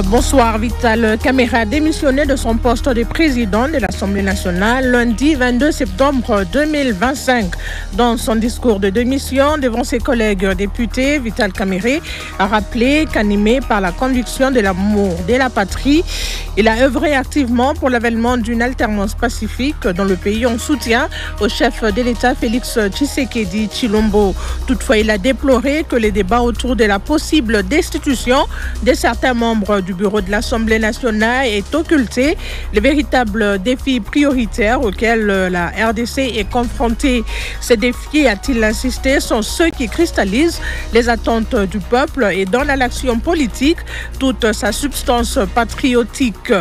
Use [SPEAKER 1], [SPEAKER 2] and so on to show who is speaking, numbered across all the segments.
[SPEAKER 1] Bonsoir. Vital Kamerhe a démissionné de son poste de président de l'Assemblée nationale lundi 22 septembre 2025. Dans son discours de démission devant ses collègues députés, Vital Kamerhe a rappelé qu'animé par la conviction de l'amour de la patrie, il a œuvré activement pour l'avènement d'une alternance pacifique dans le pays en soutien au chef de l'État Félix Tshisekedi Tshilombo. Toutefois, il a déploré que les débats autour de la possible destitution de certains membres du bureau de l'Assemblée nationale aient occulté les véritables défis prioritaires auxquels la RDC est confrontée. Ces défis, a-t-il insisté, sont ceux qui cristallisent les attentes du peuple et donnent à l'action politique toute sa substance patriotique.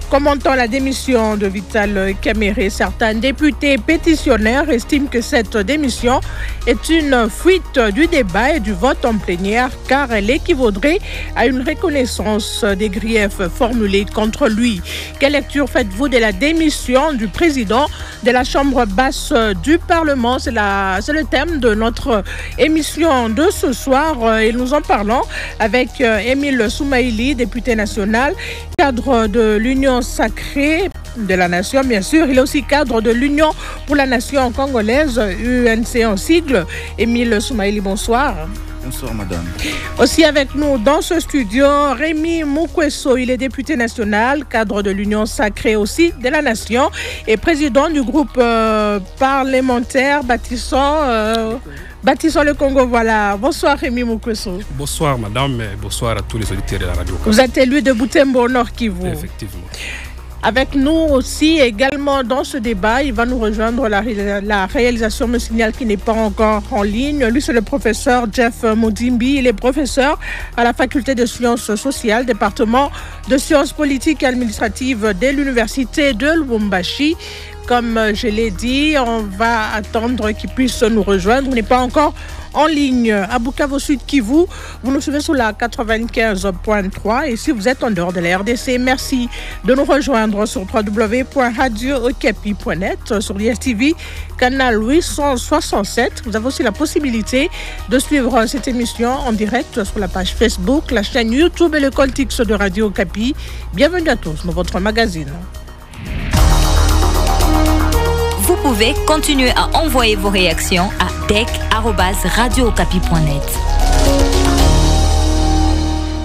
[SPEAKER 1] Commentant la démission de Vital Kamerhe, certains députés pétitionnaires estiment que cette démission est une fuite du débat et du vote en plénière car elle équivaudrait à une reconnaissance des griefs formulés contre lui. Quelle lecture faites-vous de la démission du président de la Chambre basse du Parlement? C'est le thème de notre émission de ce soir et nous en parlons avec Émile Soumaïli, député national, cadre de l'Union sacrée de la Nation, bien sûr. Il est aussi cadre de l'Union pour la Nation congolaise, UNC en sigle. Émile Soumaïli, bonsoir.
[SPEAKER 2] Bonsoir, madame.
[SPEAKER 1] Aussi avec nous dans ce studio, Rémi Moukwesso. Il est député national, cadre de l'Union sacrée aussi de la Nation et président du groupe parlementaire Bâtissons le Congo. Voilà. Bonsoir, Rémi Moukwesso.
[SPEAKER 3] Bonsoir, madame. Et bonsoir à tous les auditeurs de la radio.
[SPEAKER 1] Vous êtes élu de Butembo au Nord Kivu.
[SPEAKER 3] Effectivement.
[SPEAKER 1] Avec nous aussi, également dans ce débat, il va nous rejoindre la réalisation me signale qui n'est pas encore en ligne. Lui, c'est le professeur Jeff Moudimbi. Il est professeur à la faculté de sciences sociales, département de sciences politiques et administratives de l'université de Lubumbashi. Comme je l'ai dit, on va attendre qu'il puisse nous rejoindre. On n'est pas encore en ligne. À Bukavu Sud Kivu, vous nous suivez sur la 95.3 et si vous êtes en dehors de la RDC, merci de nous rejoindre sur www.radiookapi.net, sur DSTV, canal 867. Vous avez aussi la possibilité de suivre cette émission en direct sur la page Facebook, la chaîne YouTube et le compte X de Radio Okapi. Bienvenue à tous dans votre magazine.
[SPEAKER 4] Vous pouvez continuer à envoyer vos réactions à tech@radiookapi.net.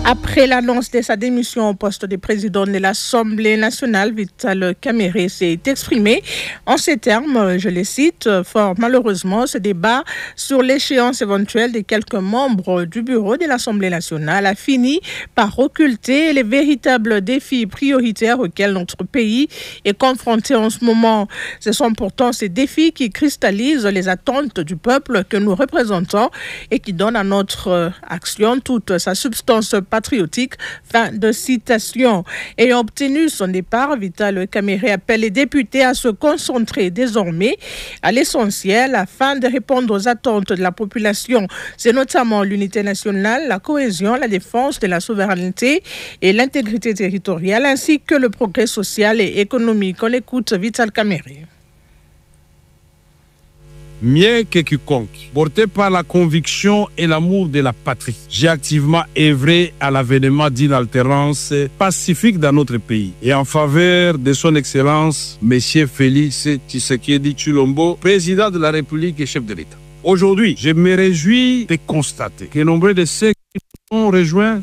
[SPEAKER 1] Après l'annonce de sa démission au poste de président de l'Assemblée nationale, Vital Kamerhe s'est exprimé en ces termes, je les cite, « Fort malheureusement, ce débat sur l'échéance éventuelle de quelques membres du bureau de l'Assemblée nationale a fini par occulter les véritables défis prioritaires auxquels notre pays est confronté en ce moment. Ce sont pourtant ces défis qui cristallisent les attentes du peuple que nous représentons et qui donnent à notre action toute sa substance patriotique ». Fin de citation. Ayant obtenu son départ, Vital Kamerhe appelle les députés à se concentrer désormais à l'essentiel afin de répondre aux attentes de la population. C'est notamment l'unité nationale, la cohésion, la défense de la souveraineté et l'intégrité territoriale ainsi que le progrès social et économique. On écoute Vital Kamerhe.
[SPEAKER 5] Mieux que quiconque, porté par la conviction et l'amour de la patrie, j'ai activement œuvré à l'avènement d'une alternance pacifique dans notre pays et en faveur de son Excellence, M. Félix Tshisekedi Tshilombo, président de la République et chef de l'État. Aujourd'hui, je me réjouis de constater que nombreux de ceux qui ont rejoint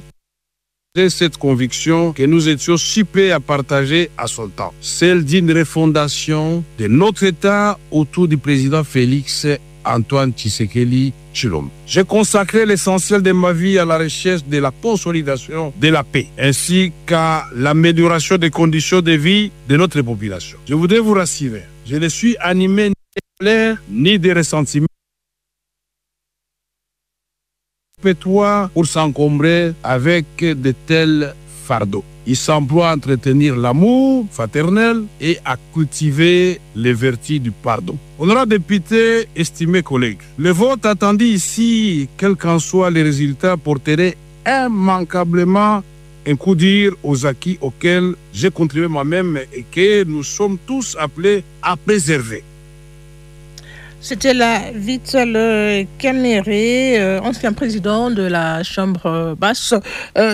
[SPEAKER 5] cette conviction que nous étions si prêts à partager à son temps, celle d'une refondation de notre État autour du président Félix Antoine Tshisekedi Tshilombo. J'ai consacré l'essentiel de ma vie à la recherche de la consolidation de la paix, ainsi qu'à l'amélioration des conditions de vie de notre population. Je voudrais vous rassurer, je ne suis animé ni de colère ni de ressentiment pour s'encombrer avec de tels fardeaux. Il s'emploie à entretenir l'amour fraternel et à cultiver les vertus du pardon. Honorables députés, estimés collègues, le vote attendu ici, quels qu'en soient les résultats, porterait immanquablement un coup dur aux acquis auxquels j'ai contribué moi-même et que nous sommes tous appelés à préserver.
[SPEAKER 1] C'était la Vital Kamere, ancien président de la Chambre basse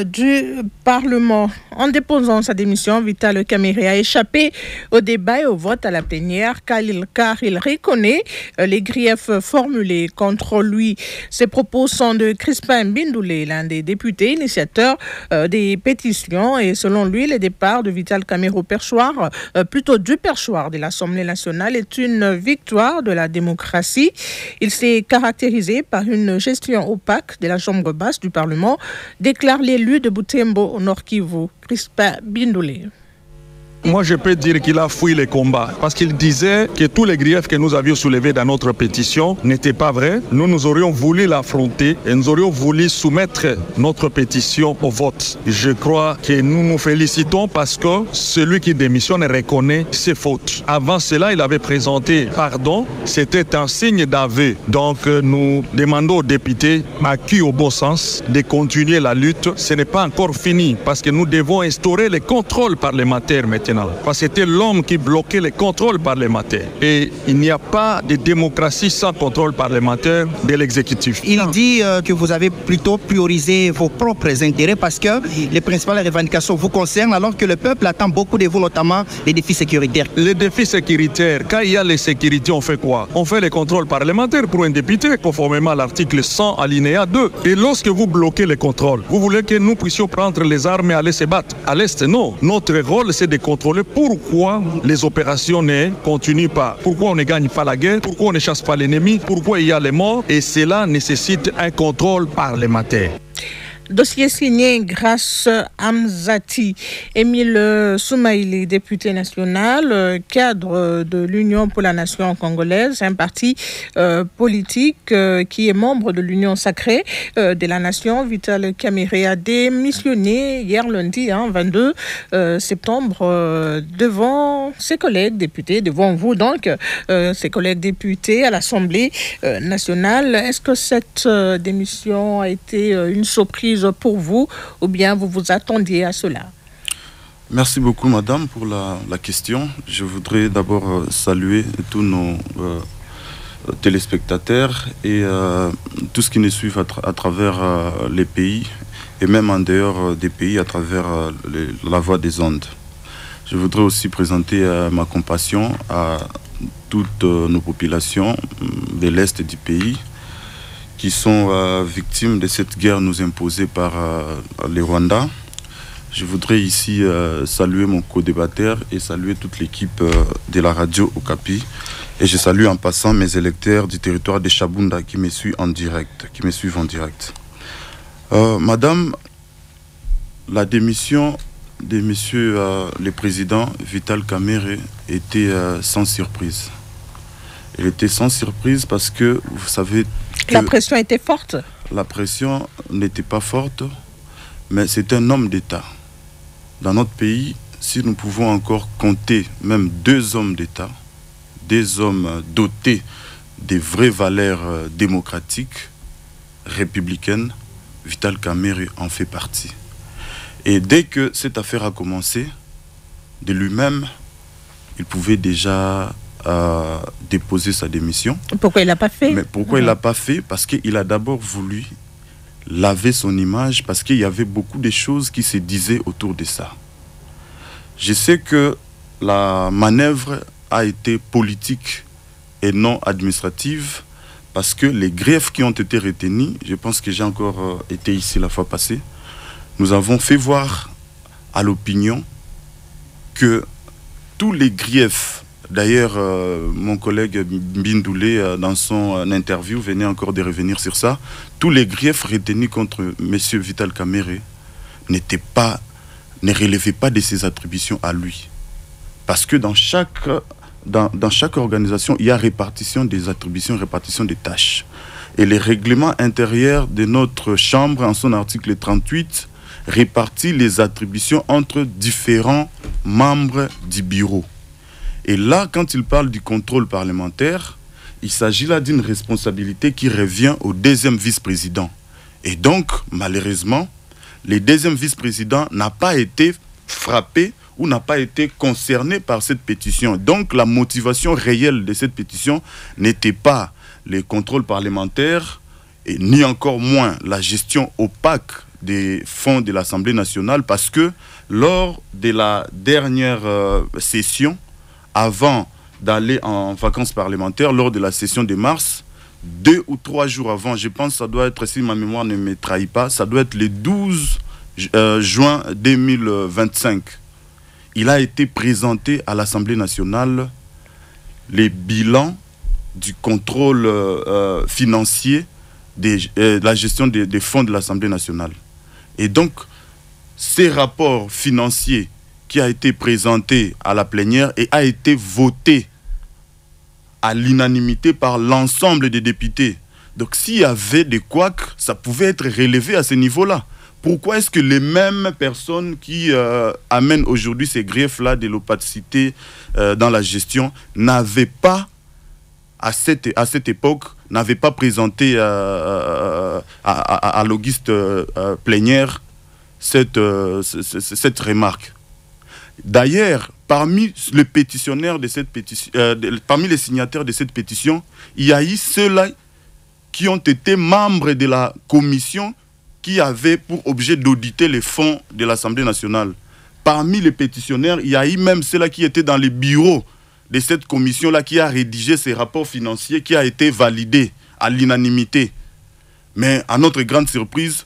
[SPEAKER 1] du Parlement. En déposant sa démission, Vital Kamere a échappé au débat et au vote à la plénière car il reconnaît les griefs formulés contre lui. Ces propos sont de Crispin Bindoulé, l'un des députés initiateurs des pétitions, et selon lui, le départ de Vital Kamere au perchoir, plutôt du perchoir de l'Assemblée nationale, est une victoire de la démocratie. Il s'est caractérisé par une gestion opaque de la Chambre basse du Parlement, déclare l'élu de Butembo au Nord Kivu, Crispin Bindoulé.
[SPEAKER 2] Moi, je peux dire qu'il a fui les combats parce qu'il disait que tous les griefs que nous avions soulevés dans notre pétition n'étaient pas vrais. Nous aurions voulu l'affronter et nous aurions voulu soumettre notre pétition au vote. Je crois que nous nous félicitons parce que celui qui démissionne reconnaît ses fautes. Avant cela, il avait présenté pardon. C'était un signe d'aveu. Donc, nous demandons aux députés, acquis au bon sens, de continuer la lutte. Ce n'est pas encore fini parce que nous devons instaurer les contrôles parlementaires maintenant. Parce que c'était l'homme qui bloquait les contrôles parlementaires. Et il n'y a pas de démocratie sans contrôle parlementaire de l'exécutif.
[SPEAKER 6] Il dit que vous avez plutôt priorisé vos propres intérêts parce que les principales revendications vous concernent alors que le peuple attend beaucoup de vous, notamment les défis sécuritaires.
[SPEAKER 2] Les défis sécuritaires, quand il y a les sécurités, on fait quoi? On fait les contrôles parlementaires pour un député, conformément à l'article 100, alinéa 2. Et lorsque vous bloquez les contrôles, vous voulez que nous puissions prendre les armes et aller se battre? À l'Est, non. Notre rôle, c'est de contrôler pourquoi les opérations ne continuent pas, pourquoi on ne gagne pas la guerre, pourquoi on ne chasse pas l'ennemi, pourquoi il y a les morts, et cela nécessite un contrôle parlementaire.
[SPEAKER 1] Dossier signé Grâce Hamzati. Émile Soumaïli, député national, cadre de l'Union pour la Nation congolaise, un parti politique qui est membre de l'Union sacrée de la Nation. Vital Kamere a démissionné hier lundi, 22 septembre, devant ses collègues députés, devant vous donc, ses collègues députés à l'Assemblée nationale. Est-ce que cette démission a été une surprise pour vous ou bien vous vous attendiez à cela?
[SPEAKER 7] Merci beaucoup madame pour la question. Je voudrais d'abord saluer tous nos téléspectateurs et tout ce qui nous suivent à travers les pays et même en dehors des pays à travers la voie des ondes. Je voudrais aussi présenter ma compassion à toutes nos populations de l'Est du pays qui sont victimes de cette guerre nous imposée par les Rwandais. Je voudrais ici saluer mon co-débatteur et saluer toute l'équipe de la radio Okapi. Et je salue en passant mes électeurs du territoire de Chabunda qui me suivent en direct. Madame, la démission de monsieur le président Vital Kamere était sans surprise. Elle était sans surprise parce que, vous savez...
[SPEAKER 1] La pression était forte?
[SPEAKER 7] La pression n'était pas forte, mais c'est un homme d'État. Dans notre pays, si nous pouvons encore compter même 2 hommes d'État, des hommes dotés des vraies valeurs démocratiques, républicaines, Vital Kamere en fait partie. Et dès que cette affaire a commencé, de lui-même, il pouvait déjà déposer sa démission.
[SPEAKER 1] Pourquoi il l'a pas fait?
[SPEAKER 7] Mais pourquoi il l'a pas fait? Parce qu'il a d'abord voulu laver son image, parce qu'il y avait beaucoup de choses qui se disaient autour de ça. Je sais que la manœuvre a été politique et non administrative, parce que les griefs qui ont été retenus, je pense que j'ai encore été ici la fois passée, nous avons fait voir à l'opinion que tous les griefs, d'ailleurs mon collègue Bindoulé dans son interview venait encore de revenir sur ça, tous les griefs retenus contre M. Vital Kamere ne relevaient pas de ses attributions à lui. Parce que dans chaque organisation, il y a répartition des attributions, répartition des tâches. Et le règlement intérieur de notre Chambre, en son article 38, répartit les attributions entre différents membres du bureau. Et là, quand il parle du contrôle parlementaire, il s'agit là d'une responsabilité qui revient au 2e vice-président. Et donc, malheureusement, le 2e vice-président n'a pas été frappé ou n'a pas été concerné par cette pétition. Donc la motivation réelle de cette pétition n'était pas les contrôles parlementaires, et ni encore moins la gestion opaque des fonds de l'Assemblée nationale, parce que lors de la dernière session, avant d'aller en vacances parlementaires, lors de la session de mars, 2 ou 3 jours avant, je pense que ça doit être, si ma mémoire ne me trahit pas, ça doit être le 12 juin 2025. Il a été présenté à l'Assemblée nationale les bilans du contrôle financier de la gestion des fonds de l'Assemblée nationale. Et donc, ces rapports financiers qui a été présenté à la plénière et a été voté à l'unanimité par l'ensemble des députés. Donc, s'il y avait des couacs, ça pouvait être relevé à ce niveau-là. Pourquoi est-ce que les mêmes personnes qui amènent aujourd'hui ces griefs-là de l'opacité dans la gestion n'avaient pas, à cette époque, n'avaient pas présenté à l'auguste plénière cette remarque? D'ailleurs, parmi les pétitionnaires de cette pétition, parmi les signataires de cette pétition, il y a eu ceux-là qui ont été membres de la commission qui avait pour objet d'auditer les fonds de l'Assemblée nationale. Parmi les pétitionnaires, il y a eu même ceux-là qui étaient dans les bureaux de cette commission-là qui a rédigé ces rapports financiers qui a été validé à l'unanimité. Mais à notre grande surprise,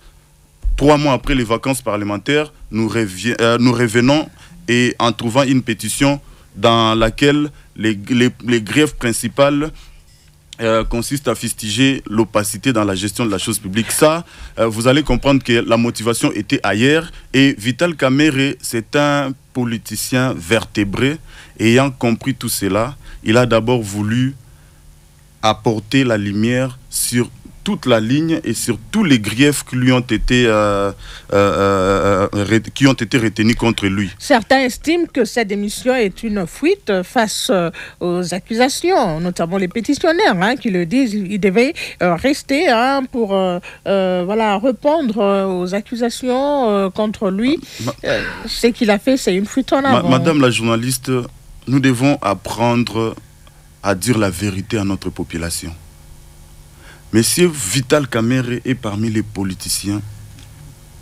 [SPEAKER 7] 3 mois après les vacances parlementaires, nous revenons et en trouvant une pétition dans laquelle les griefs principales consistent à fustiger l'opacité dans la gestion de la chose publique. Ça, vous allez comprendre que la motivation était ailleurs. Et Vital Kamerhe, c'est un politicien vertébré. Ayant compris tout cela, il a d'abord voulu apporter la lumière sur toute la ligne et sur tous les griefs qui lui ont été, retenus contre lui.
[SPEAKER 1] Certains estiment que cette démission est une fuite face aux accusations, notamment les pétitionnaires qui le disent. Il devait rester pour répondre aux accusations contre lui. Ce qu'il a fait, c'est une fuite en avant.
[SPEAKER 7] Madame la journaliste, nous devons apprendre à dire la vérité à notre population. Monsieur Vital Kamerhe est parmi les politiciens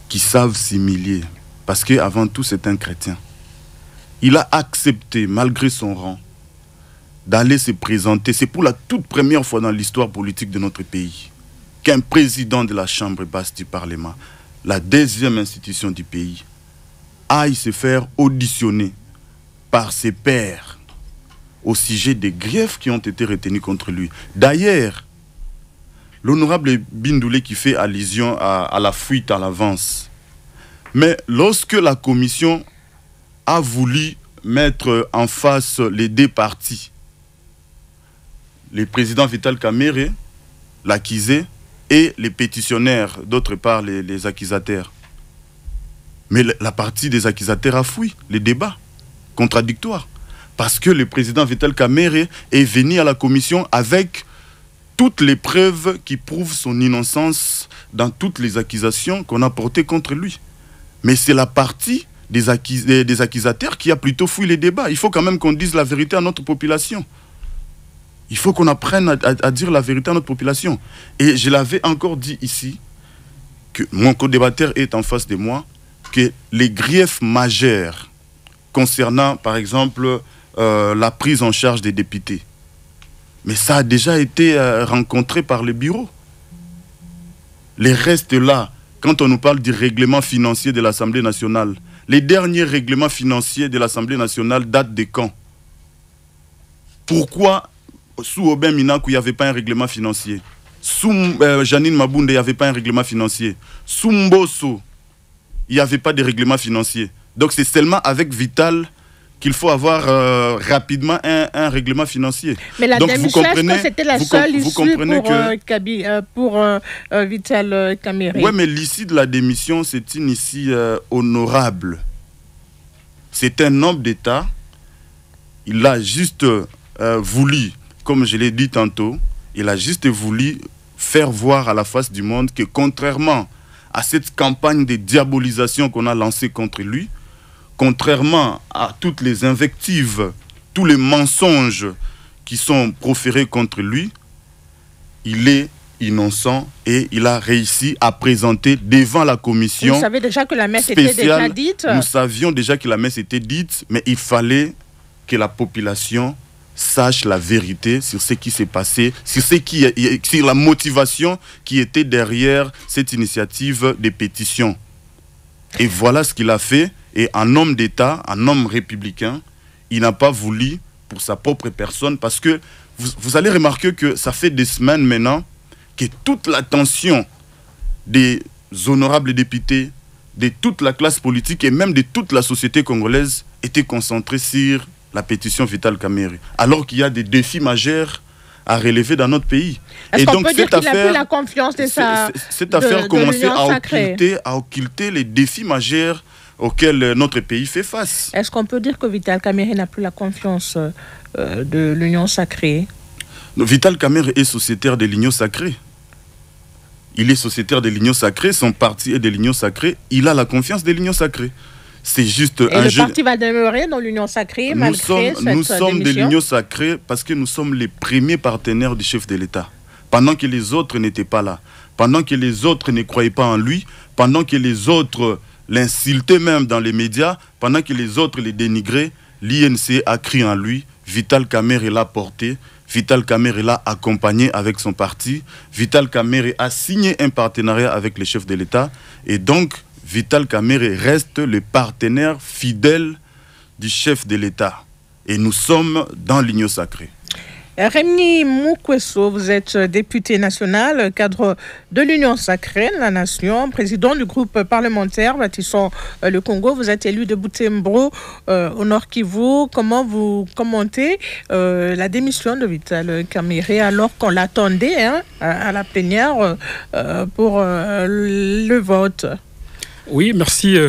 [SPEAKER 7] qui savent s'humilier, parce qu'avant tout, c'est un chrétien. Il a accepté, malgré son rang, d'aller se présenter. C'est pour la toute première fois dans l'histoire politique de notre pays qu'un président de la Chambre basse du Parlement, la 2e institution du pays, aille se faire auditionner par ses pairs au sujet des griefs qui ont été retenus contre lui. D'ailleurs, l'honorable Bindoulé qui fait allusion à la fuite à l'avance. Mais lorsque la commission a voulu mettre en face les 2 parties, le président Vital Kamerhe, l'accusé, et les pétitionnaires, d'autre part les accusataires. Mais la partie des accusataires a fui les débats contradictoires. Parce que le président Vital Kamerhe est venu à la commission avec toutes les preuves qui prouvent son innocence dans toutes les accusations qu'on a portées contre lui. Mais c'est la partie des accusataires qui a plutôt fui les débats. Il faut quand même qu'on dise la vérité à notre population. Il faut qu'on apprenne à dire la vérité à notre population. Et je l'avais encore dit ici, que mon co-débatteur est en face de moi, que les griefs majeurs concernant, par exemple, la prise en charge des députés, mais ça a déjà été rencontré par le bureau. Les restes là, quand on nous parle du règlement financier de l'Assemblée nationale, les derniers règlements financiers de l'Assemblée nationale datent de quand? Pourquoi sous Aubin Minakou, il n'y avait pas un règlement financier? Sous Janine Mabunde, il n'y avait pas un règlement financier. Sous Mbosso, il n'y avait pas de règlement financier. Donc c'est seulement avec Vital qu'il faut avoir rapidement un règlement financier.
[SPEAKER 1] Mais la démission, est-ce que c'était la seule issue pour Vital Kamerhe?
[SPEAKER 7] Oui, mais l'issue de la démission, c'est une issue honorable. C'est un homme d'État. Il a juste voulu, comme je l'ai dit tantôt, il a juste voulu faire voir à la face du monde que contrairement à cette campagne de diabolisation qu'on a lancée contre lui, contrairement à toutes les invectives, tous les mensonges qui sont proférés contre lui, il est innocent et il a réussi à présenter devant la commission.
[SPEAKER 1] Vous savez déjà que la messe était déjà dite.
[SPEAKER 7] Nous savions déjà que la messe était dite, mais il fallait que la population sache la vérité sur ce qui s'est passé, sur la motivation qui était derrière cette initiative de pétition. Et voilà ce qu'il a fait. Et un homme d'État, un homme républicain, il n'a pas voulu pour sa propre personne, parce que vous allez remarquer que ça fait des semaines maintenant que toute l'attention des honorables députés, de toute la classe politique et même de toute la société congolaise était concentrée sur la pétition Vital Kamerhe, alors qu'il y a des défis majeurs à relever dans notre pays.
[SPEAKER 1] Est-ce qu'on peut dire qu'il n'a plus la confiance de
[SPEAKER 7] cette affaire commençait à occulter les défis majeurs auxquels notre pays fait face.
[SPEAKER 1] Est-ce qu'on peut dire que Vital Kamerhe n'a plus la confiance de l'Union sacrée?
[SPEAKER 7] Vital Kamerhe est sociétaire de l'Union sacrée. Il est sociétaire de l'Union sacrée, son parti est de l'Union sacrée, il a la confiance de l'Union sacrée. C'est juste
[SPEAKER 1] et le parti va demeurer dans l'Union sacrée malgré cette
[SPEAKER 7] Nous sommes de
[SPEAKER 1] démission?
[SPEAKER 7] l'Union sacrée parce que nous sommes les premiers partenaires du chef de l'État. Pendant que les autres n'étaient pas là, pendant que les autres ne croyaient pas en lui, pendant que les autres l'insultaient même dans les médias, pendant que les autres les dénigraient, l'INC a cru en lui, Vital Kamerhe l'a porté, Vital Kamerhe l'a accompagné avec son parti, Vital Kamerhe a signé un partenariat avec les chefs de l'État, et donc Vital Kamerhe reste le partenaire fidèle du chef de l'État. Et nous sommes dans l'Union sacrée.
[SPEAKER 1] Rémi Moukwesso, vous êtes député national, cadre de l'Union sacrée, la nation, président du groupe parlementaire Bâtissons le Congo. Vous êtes élu de Butembo au Nord Kivu. Comment vous commentez la démission de Vital Kamerhe alors qu'on l'attendait à la plénière pour le vote?
[SPEAKER 3] Oui, merci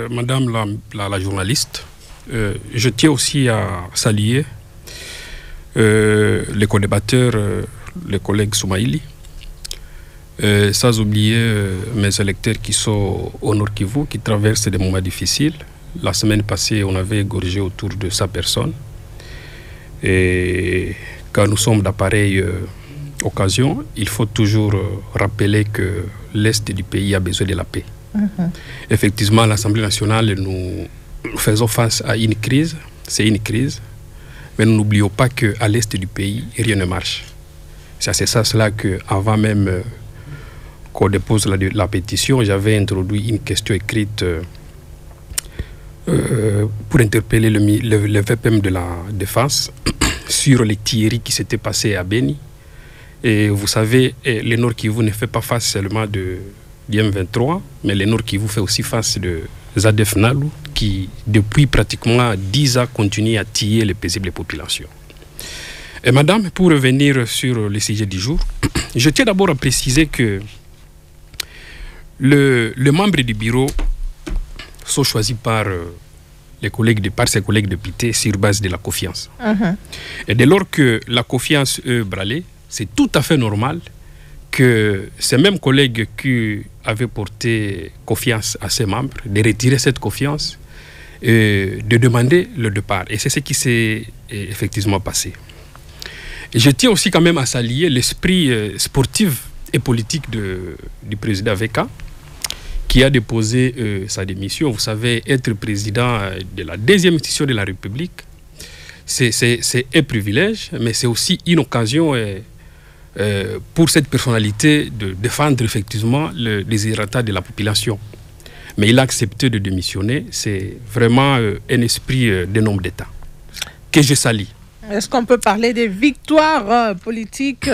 [SPEAKER 3] Madame la journaliste. Je tiens aussi à saluer les co-débatteurs, les collègues Soumaïli, sans oublier mes électeurs qui sont au Nord Kivu, qui traversent des moments difficiles. La semaine passée, on avait égorgé autour de sa personne. Et quand nous sommes d'appareilles occasions, il faut toujours rappeler que l'Est du pays a besoin de la paix. Effectivement, à l'Assemblée nationale, nous faisons face à une crise. C'est une crise. Mais nous n'oublions pas qu'à l'est du pays, rien ne marche. C'est ça cela qu'avant même qu'on dépose la pétition, j'avais introduit une question écrite pour interpeller le VPM de la Défense sur les tueries qui s'étaient passées à Beni. Et vous savez, le Nord Kivu ne fait pas face seulement de M23, mais le Nord Kivu fait aussi face de Zadef Nalu, qui depuis pratiquement 10 ans continue à tuer les paisibles populations. Et madame, pour revenir sur le sujet du jour, je tiens d'abord à préciser que les membres du bureau sont choisis par ses collègues députés sur base de la confiance. Et dès lors que la confiance est brûlée, c'est tout à fait normal que ces mêmes collègues qui avaient porté confiance à ses membres, de retirer cette confiance et de demander le départ. Et c'est ce qui s'est effectivement passé. Et je tiens aussi quand même à saluer l'esprit sportif et politique du président Veka, qui a déposé sa démission. Vous savez, être président de la deuxième institution de la République, c'est un privilège, mais c'est aussi une occasion pour cette personnalité de défendre effectivement le désirata de la population. Mais il a accepté de démissionner. C'est vraiment un esprit d'un homme d'État que je salue.
[SPEAKER 1] Est-ce qu'on peut parler des victoires politiques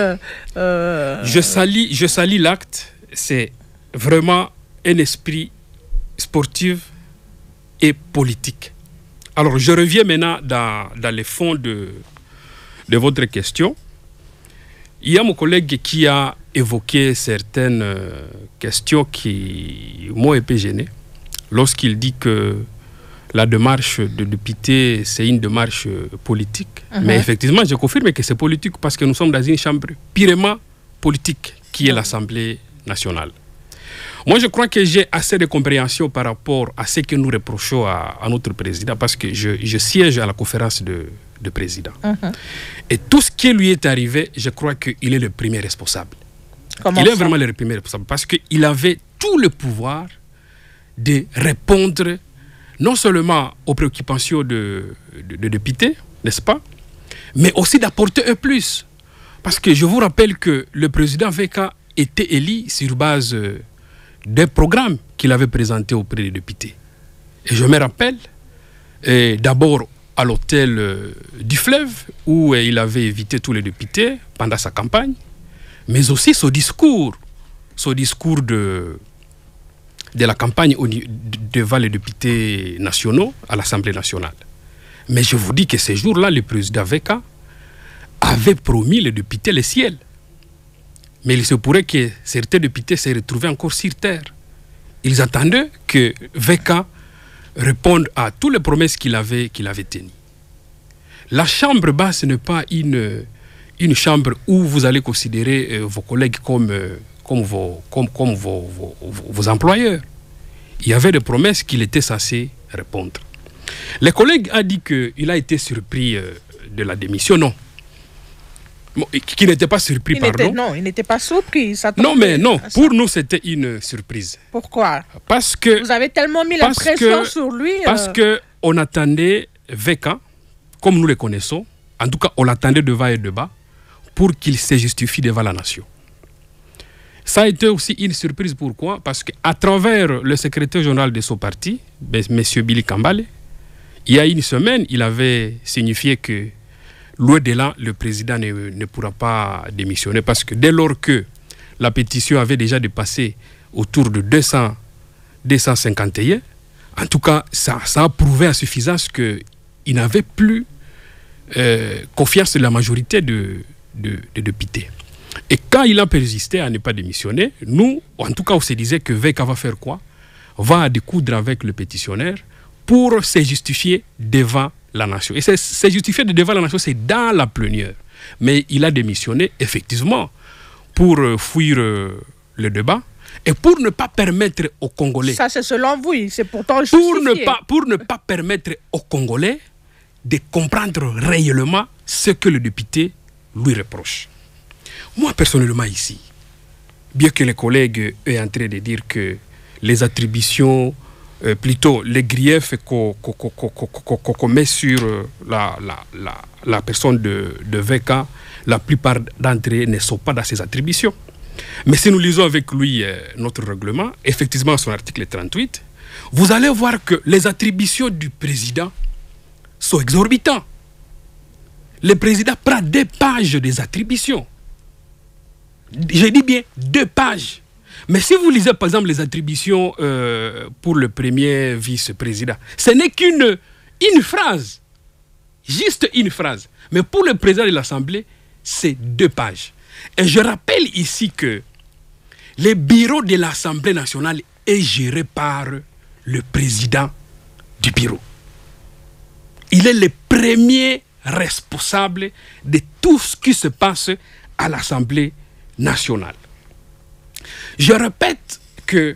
[SPEAKER 3] Je salue l'acte. C'est vraiment un esprit sportif et politique. Alors, je reviens maintenant dans les fonds de votre question. Il y a mon collègue qui a évoqué certaines questions qui m'ont un peu gêné lorsqu'il dit que la démarche de député, c'est une démarche politique. Mais effectivement, je confirme que c'est politique parce que nous sommes dans une chambre purement politique qui est l'Assemblée nationale. Moi, je crois que j'ai assez de compréhension par rapport à ce que nous reprochons à notre président, parce que je siège à la conférence de présidents. Et tout ce qui lui est arrivé, je crois qu'il est le premier responsable. Il est vraiment le premier responsable, parce qu'il avait tout le pouvoir de répondre non seulement aux préoccupations de députés, n'est-ce pas, mais aussi d'apporter un plus. Parce que je vous rappelle que le président Veka était élu sur base des programmes qu'il avait présentés auprès des députés. Et je me rappelle, d'abord à l'hôtel du Fleuve, où il avait invité tous les députés pendant sa campagne, mais aussi son discours de la campagne devant les députés nationaux à l'Assemblée nationale. Mais je vous dis que ces jours-là, le président Veka avait promis les députés le ciel. Mais il se pourrait que certains députés se retrouvaient encore sur terre. Ils attendaient que Veka réponde à toutes les promesses qu'il avait tenues. La chambre basse n'est pas une chambre où vous allez considérer vos collègues comme vos employeurs. Il y avait des promesses qu'il était censé répondre. Les collègues ont dit qu'il a été surpris de la démission. Non. Qui n'était pas surpris, pardon.
[SPEAKER 1] Non, il n'était pas surpris.
[SPEAKER 3] Non, mais non, pour nous, c'était une surprise.
[SPEAKER 1] Pourquoi?
[SPEAKER 3] Parce que...
[SPEAKER 1] Vous avez tellement mis la pression sur lui.
[SPEAKER 3] Parce qu'on attendait Veka, comme nous le connaissons, en tout cas, on l'attendait devant et de bas, pour qu'il se justifie devant la nation. Ça a été aussi une surprise. Pourquoi? Parce qu'à travers le secrétaire général de son parti, M. Billy Kambale, il y a une semaine, il avait signifié que loin de là, le président ne pourra pas démissionner, parce que dès lors que la pétition avait déjà dépassé autour de 251, en tout cas, ça a prouvé à suffisance qu'il n'avait plus confiance de la majorité de députés. Et quand il a persisté à ne pas démissionner, nous, en tout cas, on se disait que Veka va faire quoi? Va découdre avec le pétitionnaire pour se justifier devant la nation. Et se justifier devant la nation, c'est dans la plénière. Mais il a démissionné, effectivement, pour fuir le débat et pour ne pas permettre aux Congolais...
[SPEAKER 1] Ça, c'est selon vous, c'est pourtant justifié.
[SPEAKER 3] Pour ne pas permettre aux Congolais de comprendre réellement ce que le député lui reproche. Moi, personnellement, ici, bien que les collègues aient en train de dire que les attributions, plutôt les griefs qu'on met sur la personne de Veka, la plupart d'entre eux ne sont pas dans ses attributions. Mais si nous lisons avec lui notre règlement, effectivement son article 38, vous allez voir que les attributions du président sont exorbitantes. Le président prend 2 pages des attributions. Je dis bien 2 pages. Mais si vous lisez par exemple les attributions pour le premier vice-président, ce n'est qu'une phrase. Juste une phrase. Mais pour le président de l'Assemblée, c'est 2 pages. Et je rappelle ici que le bureau de l'Assemblée nationale est géré par le président du bureau. Il est le premier responsable de tout ce qui se passe à l'Assemblée nationale. Je répète que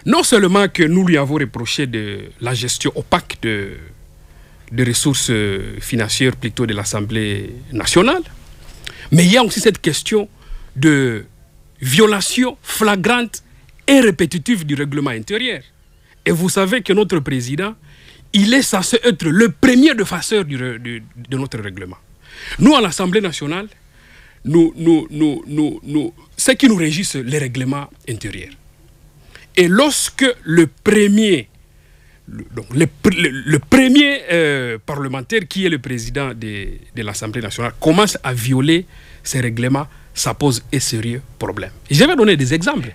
[SPEAKER 3] non seulement que nous lui avons reproché de la gestion opaque de ressources financières plutôt de l'Assemblée nationale, mais il y a aussi cette question de violation flagrante et répétitive du règlement intérieur. Et vous savez que notre président, il est censé être le premier défenseur de notre règlement. Nous, à l'Assemblée nationale, ce qui nous régit, c'est les règlements intérieurs. Et lorsque le premier parlementaire, qui est le président de l'Assemblée nationale, commence à violer ces règlements, ça pose un sérieux problème. Je vais donner des exemples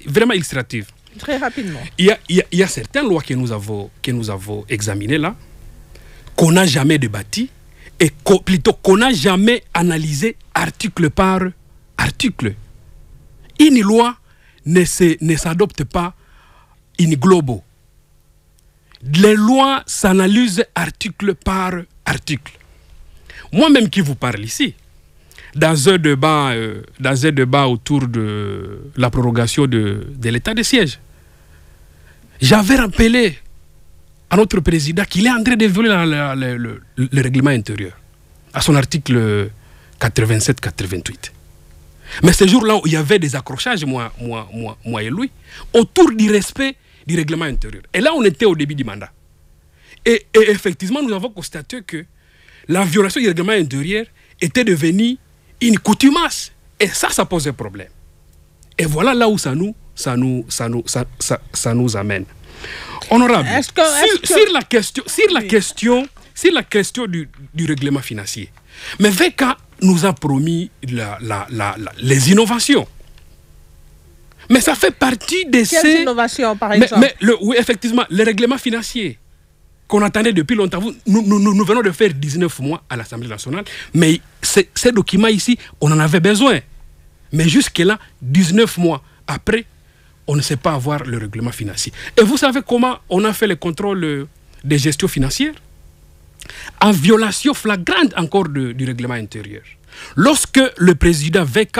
[SPEAKER 3] vraiment illustratifs.
[SPEAKER 1] Très rapidement.
[SPEAKER 3] Il y a certaines lois que nous avons examinées là, qu'on n'a jamais débattues, et plutôt qu'on n'a jamais analysé article par article. Une loi ne s'adopte pas in globo. Les lois s'analysent article par article. Moi-même qui vous parle ici, dans un débat autour de la prorogation de l'état de siège. J'avais rappelé à notre président qu'il est en train de violer le règlement intérieur, à son article 87-88. Mais ce jour-là, où il y avait des accrochages, moi et lui, autour du respect du règlement intérieur. Et là, on était au début du mandat. Et effectivement, nous avons constaté que la violation du règlement intérieur était devenue une coutumace. Et ça posait problème. Et voilà là où ça nous amène. Honorable, sur la question du règlement financier, mais VK nous a promis les innovations. Mais ça fait partie de
[SPEAKER 1] Quelles innovations, par exemple?
[SPEAKER 3] Oui, effectivement, le règlement financier qu'on attendait depuis longtemps. Nous venons de faire 19 mois à l'Assemblée nationale, mais ces documents ici, on en avait besoin. Mais jusque-là, 19 mois après, on ne sait pas avoir le règlement financier. Et vous savez comment on a fait le contrôle des gestions financières? En violation flagrante encore du règlement intérieur. Lorsque le président VK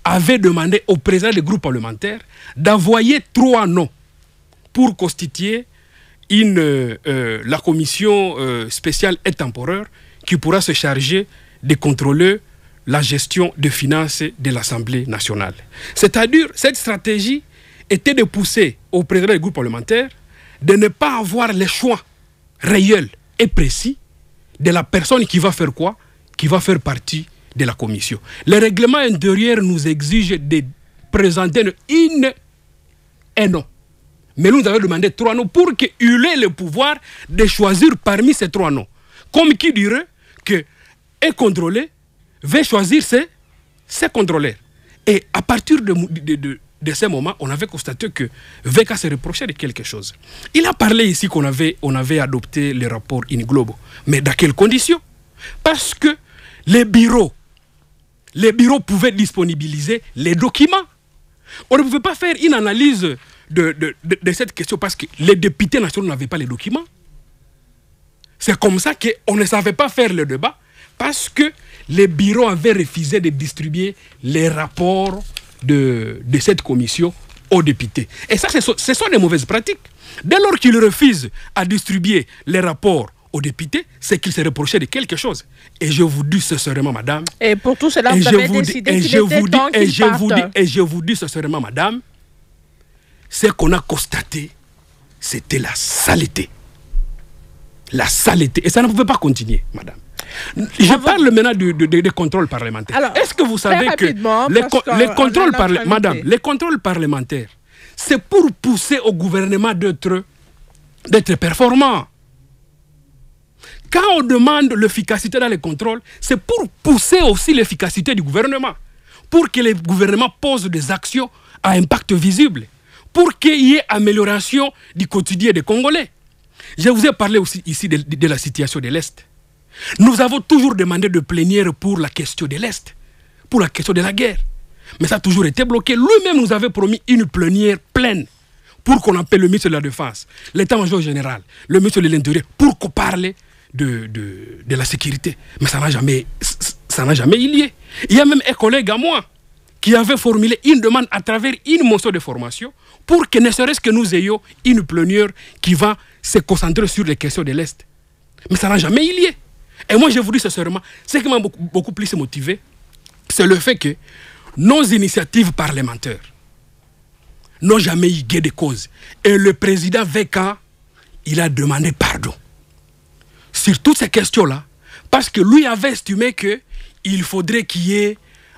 [SPEAKER 3] avait demandé au président des groupes parlementaires d'envoyer 3 noms pour constituer la commission spéciale et temporaire qui pourra se charger de contrôler la gestion des finances de l'Assemblée nationale. C'est-à-dire, cette stratégie était de pousser au président des groupes parlementaires de ne pas avoir les choix réels et précis de la personne qui va faire quoi, qui va faire partie de la commission. Le règlement intérieur nous exige de présenter un nom. Mais nous avons demandé 3 noms pour qu'il ait le pouvoir de choisir parmi ces 3 noms. Comme qui dirait qu'un contrôlé va choisir ses contrôleurs. Et à partir de ce moment, on avait constaté que VK se reprochait de quelque chose. Il a parlé ici qu'on avait adopté le rapport In Globo. Mais dans quelles conditions? Parce que les bureaux pouvaient disponibiliser les documents. On ne pouvait pas faire une analyse de cette question parce que les députés nationaux n'avaient pas les documents. C'est comme ça qu'on ne savait pas faire le débat parce que les bureaux avaient refusé de distribuer les rapports de cette commission aux députés. Et ça, ce sont des mauvaises pratiques. Dès lors qu'ils refusent à distribuer les rapports aux députés, c'est qu'ils se reprochaient de quelque chose. Et je vous dis sincèrement, madame... Et
[SPEAKER 1] pour tout cela, vous avez décidé qu'il était temps qu'ils partent.
[SPEAKER 3] Et je vous dis sincèrement, madame, ce qu'on a constaté, c'était la saleté. La saleté. Et ça ne pouvait pas continuer, madame. Je parle maintenant des contrôles parlementaires. Est-ce que vous savez que les contrôles parlementaires, c'est pour pousser au gouvernement d'être performant. Quand on demande l'efficacité dans les contrôles, c'est pour pousser aussi l'efficacité du gouvernement. Pour que le gouvernement pose des actions à impact visible. Pour qu'il y ait amélioration du quotidien des Congolais. Je vous ai parlé aussi ici de la situation de l'Est. Nous avons toujours demandé de plénière pour la question de l'Est, pour la question de la guerre. Mais ça a toujours été bloqué. Lui-même nous avait promis une plénière pleine pour qu'on appelle le ministre de la Défense, l'état-major général, le ministre de l'Intérieur, pour qu'on parle de la sécurité. Mais ça n'a jamais eu lieu. Il y a même un collègue à moi qui avait formulé une demande à travers une motion de formation pour que ne serait-ce que nous ayons une plénière qui va se concentrer sur les questions de l'Est. Mais ça n'a jamais eu lieu. Et moi, je vous dis sincèrement, ce qui m'a beaucoup plus motivé, c'est le fait que nos initiatives parlementaires n'ont jamais eu gain de cause. Et le président VK, il a demandé pardon sur toutes ces questions-là, parce que lui avait estimé qu'il faudrait qu'il y ait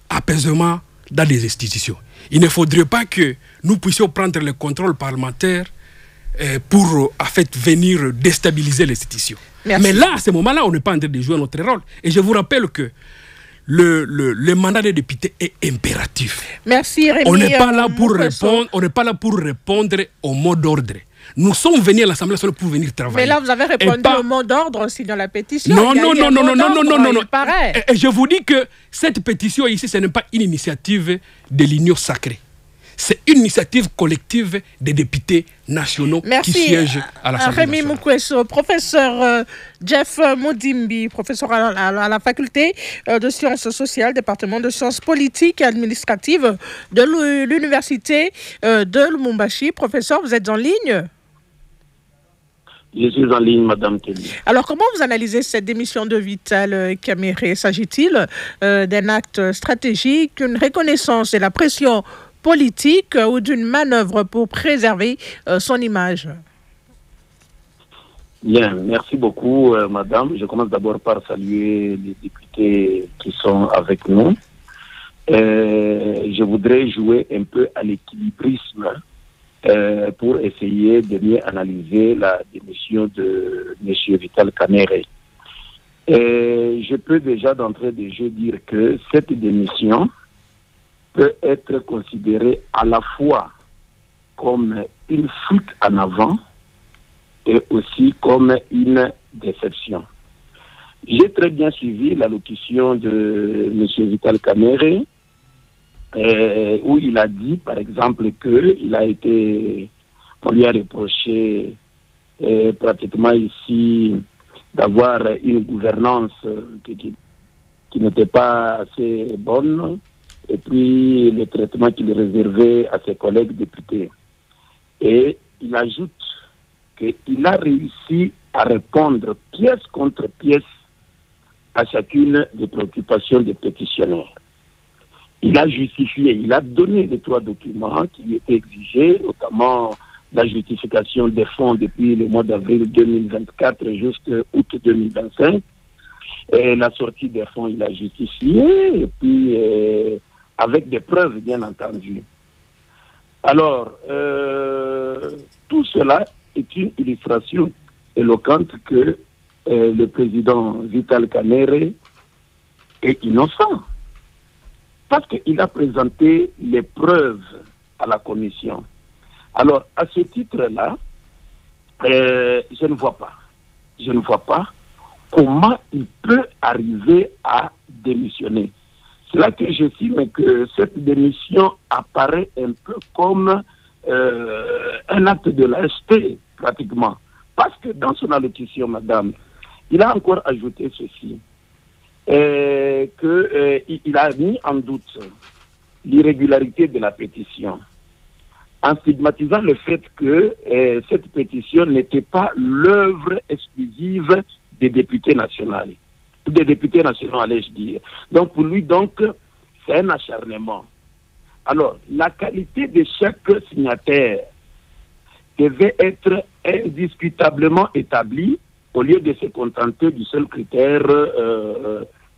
[SPEAKER 3] apaisement dans les institutions. Il ne faudrait pas que nous puissions prendre le contrôle parlementaire pour en fait, venir déstabiliser l'institution. Mais là, à ce moment-là, on n'est pas en train de jouer notre rôle. Et je vous rappelle que le mandat des députés est impératif.
[SPEAKER 1] Merci Rémi.
[SPEAKER 3] On n'est pas là pour répondre au mot d'ordre. Nous sommes venus à l'Assemblée nationale pour venir travailler.
[SPEAKER 1] Mais là, vous avez répondu au mot d'ordre aussi dans la pétition.
[SPEAKER 3] Non. Et je vous dis que cette pétition ici, ce n'est pas une initiative de l'Union sacrée. C'est une initiative collective des députés nationaux qui siègent à l'Assemblée
[SPEAKER 1] nationale.
[SPEAKER 3] Rémi
[SPEAKER 1] Mukweso, professeur Jeff Modimbi, professeur à la faculté de sciences sociales, département de sciences politiques et administratives de l'université de Lubumbashi. Professeur, vous êtes en ligne?
[SPEAKER 8] Je suis en ligne, Madame Kelly.
[SPEAKER 1] Alors, comment vous analysez cette démission de Vital Kamerhe? S'agit-il d'un acte stratégique, une reconnaissance de la pression politique ou d'une manœuvre pour préserver son image?
[SPEAKER 8] Bien, merci beaucoup, Madame. Je commence d'abord par saluer les députés qui sont avec nous. Je voudrais jouer un peu à l'équilibrisme pour essayer de mieux analyser la démission de M. Vital Kamerhe. Je peux déjà d'entrée de jeu dire que cette démission peut être considérée à la fois comme une fuite en avant et aussi comme une déception. J'ai très bien suivi l'allocution de M. Vital Kamerhe, où il a dit, par exemple, qu'il a été, on lui a reproché pratiquement ici d'avoir une gouvernance qui n'était pas assez bonne, et puis le traitement qu'il réservait à ses collègues députés. Et il ajoute qu'il a réussi à répondre pièce contre pièce à chacune des préoccupations des pétitionnaires. Il a justifié, il a donné les 3 documents qui étaient exigés, notamment la justification des fonds depuis le mois d'avril 2024 jusqu'à août 2025. Et la sortie des fonds, il a justifié, et puis avec des preuves, bien entendu. Alors, tout cela est une illustration éloquente que le président Vital Kamerhe est innocent. Parce qu'il a présenté les preuves à la commission. Alors, à ce titre-là, je ne vois pas comment il peut arriver à démissionner. C'est là que j'estime que cette démission apparaît un peu comme un acte de lâcheté, pratiquement. Parce que dans son allocution, madame, il a encore ajouté ceci. Qu'il a mis en doute l'irrégularité de la pétition, en stigmatisant le fait que cette pétition n'était pas l'œuvre exclusive des députés nationaux. Des députés nationaux, allais-je dire. Donc pour lui, c'est un acharnement. Alors, la qualité de chaque signataire devait être indiscutablement établie au lieu de se contenter du seul critère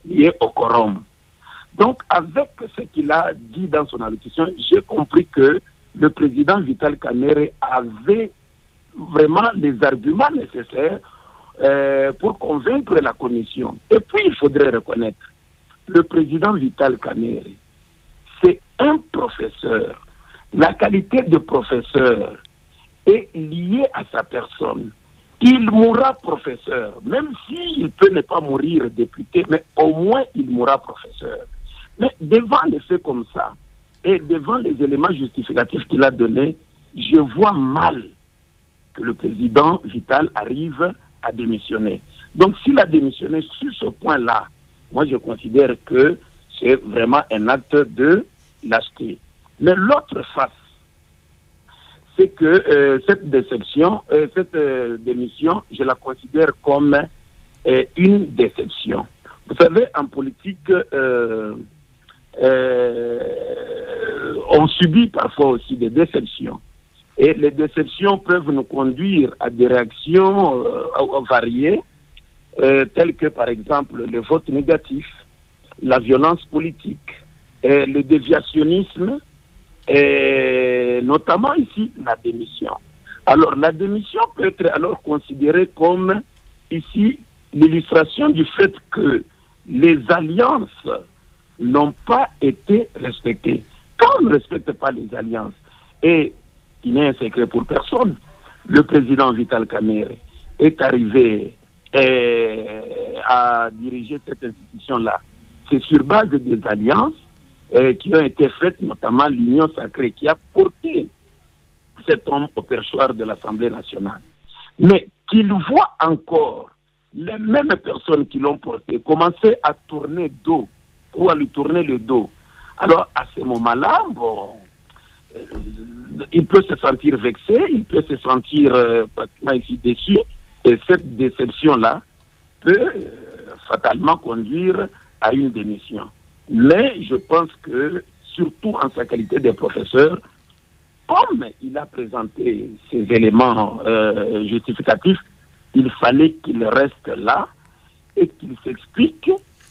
[SPEAKER 8] lié au quorum. Donc, avec ce qu'il a dit dans son allocution, j'ai compris que le président Vital Kamerhe avait vraiment les arguments nécessaires pour convaincre la commission. Et puis, il faudrait reconnaître, le président Vital Kamerhe, c'est un professeur. La qualité de professeur est liée à sa personne. Il mourra professeur, même s'il peut ne pas mourir député, mais au moins il mourra professeur. Mais devant les faits comme ça, et devant les éléments justificatifs qu'il a donnés, je vois mal que le président Vital arrive à démissionner. Donc s'il a démissionné sur ce point-là, moi je considère que c'est vraiment un acte de lâcheté. Mais l'autre face, c'est que cette déception, cette démission, je la considère comme une déception. Vous savez, en politique, on subit parfois aussi des déceptions. Et les déceptions peuvent nous conduire à des réactions variées, telles que par exemple le vote négatif, la violence politique, le déviationnisme, et notamment ici la démission. Alors la démission peut être alors considérée comme ici l'illustration du fait que les alliances n'ont pas été respectées. Quand on ne respecte pas les alliances, et il n'est un secret pour personne, le président Vital Kamerhe est arrivé à diriger cette institution-là. C'est sur base des alliances qui ont été faites, notamment l'Union sacrée, qui a porté cet homme au perchoir de l'Assemblée nationale. Mais qu'il voit encore les mêmes personnes qui l'ont porté commencer à tourner dos ou à lui tourner le dos. Alors, à ce moment-là, bon, il peut se sentir vexé, il peut se sentir pratiquement ici déçu, et cette déception-là peut fatalement conduire à une démission. Mais je pense que, surtout en sa qualité de professeur, comme il a présenté ces éléments justificatifs, il fallait qu'il reste là et qu'il s'explique,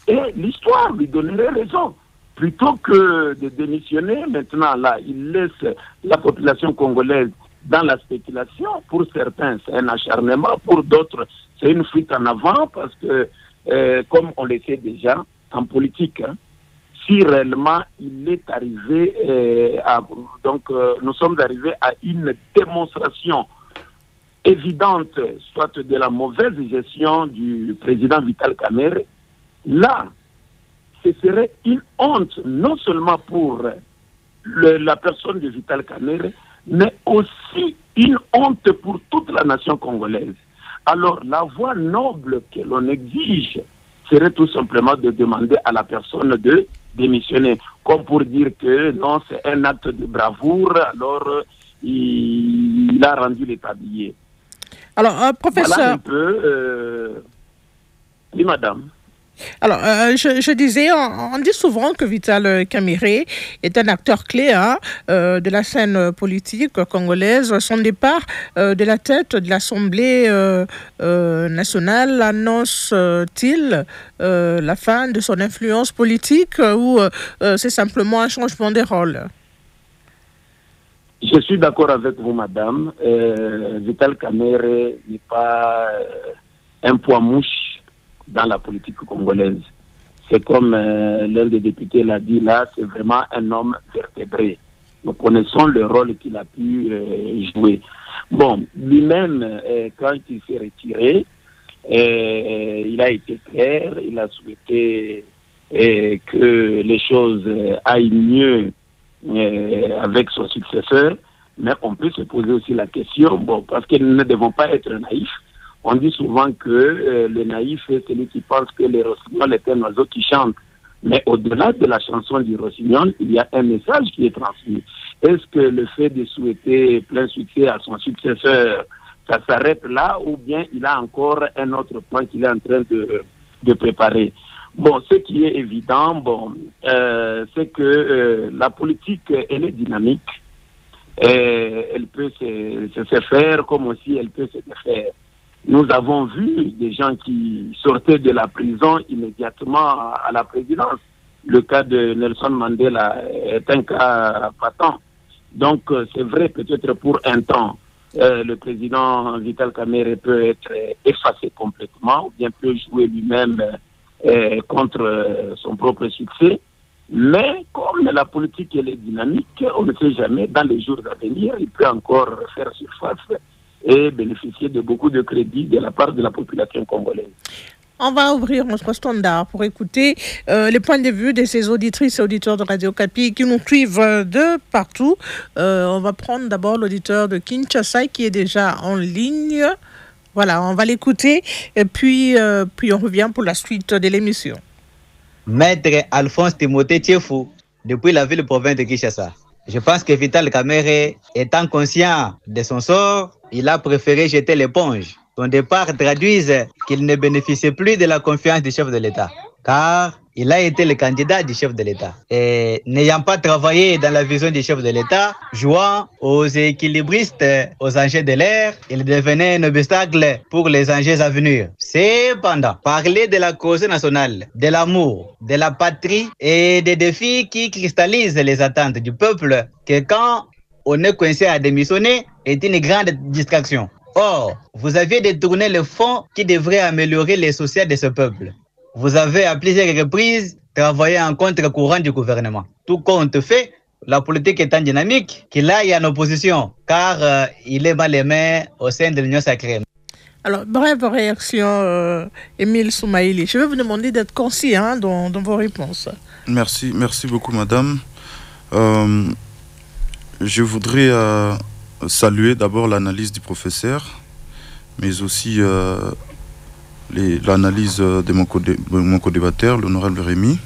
[SPEAKER 8] et l'histoire lui donnerait raison. Plutôt que de démissionner, maintenant là, il laisse la population congolaise dans la spéculation. Pour certains, c'est un acharnement, pour d'autres, c'est une fuite en avant, parce que, comme on le sait déjà, en politique, hein, si réellement il est arrivé nous sommes arrivés à une démonstration évidente, soit de la mauvaise gestion du président Vital Kamerhe, là, ce serait une honte, non seulement pour la personne de Vital Kamerhe, mais aussi une honte pour toute la nation congolaise. Alors, la voie noble que l'on exige serait tout simplement de demander à la personne de démissionner, comme pour dire que non, c'est un acte de bravoure, alors il a rendu les tabliers.
[SPEAKER 1] Alors, professeur...
[SPEAKER 8] Voilà un peu... Oui, madame.
[SPEAKER 1] Alors, je disais, on dit souvent que Vital Kamerhe est un acteur clé de la scène politique congolaise. Son départ de la tête de l'Assemblée nationale annonce-t-il la fin de son influence politique ou c'est simplement un changement de rôle?
[SPEAKER 8] Je suis d'accord avec vous, madame. Vital Kamerhe n'est pas un poids mouche dans la politique congolaise. C'est comme l'un des députés l'a dit là, c'est vraiment un homme vertébré. Nous connaissons le rôle qu'il a pu jouer. Bon, lui-même, quand il s'est retiré, il a été clair, il a souhaité que les choses aillent mieux avec son successeur, mais on peut se poser aussi la question, bon, parce que nous ne devons pas être naïfs. On dit souvent que le naïf est celui qui pense que les rossignols est un oiseau qui chante. Mais au-delà de la chanson du rossignol, il y a un message qui est transmis. Est-ce que le fait de souhaiter plein succès à son successeur, ça s'arrête là, ou bien il a encore un autre point qu'il est en train de préparer? Bon, ce qui est évident, c'est que la politique, elle est dynamique. Elle peut se faire comme aussi elle peut se défaire. Nous avons vu des gens qui sortaient de la prison immédiatement à la présidence. Le cas de Nelson Mandela est un cas patent. Donc, c'est vrai, peut-être pour un temps, le président Vital Kamerhe peut être effacé complètement, ou bien peut jouer lui-même contre son propre succès. Mais comme la politique elle est dynamique, on ne sait jamais, dans les jours à venir, il peut encore faire surface et bénéficier de beaucoup de crédits de la part de la population congolaise.
[SPEAKER 1] On va ouvrir notre standard pour écouter les points de vue de ces auditrices et auditeurs de Radio Okapi qui nous suivent de partout. On va prendre d'abord l'auditeur de Kinshasa qui est déjà en ligne. Voilà, on va l'écouter et puis on revient pour la suite de l'émission.
[SPEAKER 9] Maître Alphonse Timothée Tchefou, depuis la ville-province de Kinshasa. Je pense que Vital Kamerhe, étant conscient de son sort, il a préféré jeter l'éponge. Son départ traduise qu'il ne bénéficiait plus de la confiance du chef de l'État, car il a été le candidat du chef de l'État. Et n'ayant pas travaillé dans la vision du chef de l'État, jouant aux équilibristes, aux enjeux de l'air, il devenait un obstacle pour les enjeux à venir. Cependant, parler de la cause nationale, de l'amour, de la patrie et des défis qui cristallisent les attentes du peuple, que quand on est coincé à démissionner, est une grande distraction. Or, vous aviez détourné le fonds qui devrait améliorer les sociétés de ce peuple. Vous avez à plusieurs reprises travaillé en contre-courant du gouvernement. Tout compte fait, la politique étant dynamique, qu'il aille en opposition, car il est mal aimé au sein de l'Union sacrée.
[SPEAKER 1] Alors, brève réaction, Émile Soumaïli. Je vais vous demander d'être concis dans vos réponses.
[SPEAKER 7] Merci beaucoup, madame. Je voudrais saluer d'abord l'analyse du professeur, mais aussi l'analyse de mon co-débatteur, l'honorable Rémi.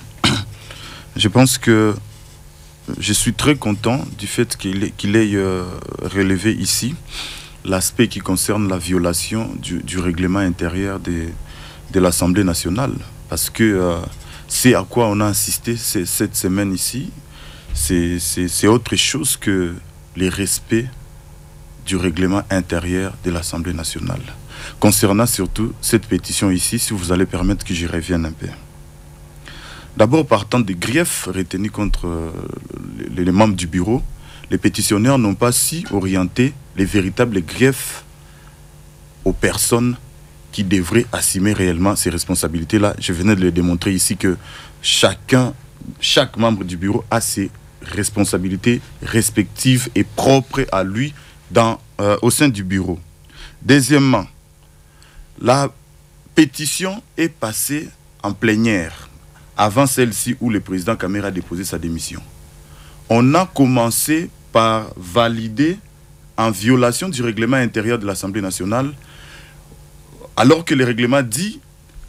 [SPEAKER 7] Je pense que je suis très content du fait qu'il ait relevé ici l'aspect qui concerne la violation du règlement intérieur de l'Assemblée nationale. Parce que c'est à quoi on a insisté cette semaine ici, c'est autre chose que le respect du règlement intérieur de l'Assemblée nationale. Concernant surtout cette pétition ici, si vous allez permettre que j'y revienne un peu. D'abord, partant des griefs retenus contre les membres du bureau, les pétitionnaires n'ont pas si orienté les véritables griefs aux personnes qui devraient assumer réellement ces responsabilités-là. Je venais de le démontrer ici que chaque membre du bureau a ses responsabilités respectives et propres à lui au sein du bureau. Deuxièmement, la pétition est passée en plénière avant celle-ci où le président Kamere a déposé sa démission. On a commencé par valider en violation du règlement intérieur de l'Assemblée nationale, alors que le règlement dit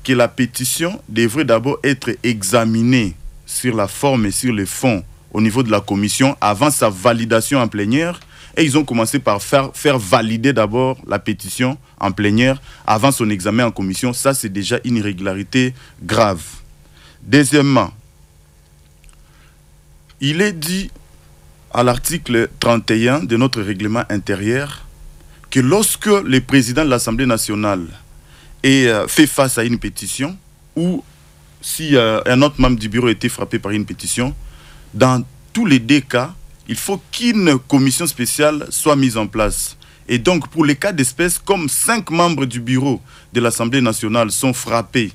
[SPEAKER 7] que la pétition devrait d'abord être examinée sur la forme et sur le fond au niveau de la commission avant sa validation en plénière. Et ils ont commencé par faire valider d'abord la pétition en plénière avant son examen en commission. Ça, c'est déjà une irrégularité grave. Deuxièmement, il est dit à l'article 31 de notre règlement intérieur que lorsque le président de l'Assemblée nationale fait face à une pétition ou si un autre membre du bureau a été frappé par une pétition, dans tous les deux cas, il faut qu'une commission spéciale soit mise en place. Et donc, pour les cas d'espèce, comme 5 membres du bureau de l'Assemblée nationale sont frappés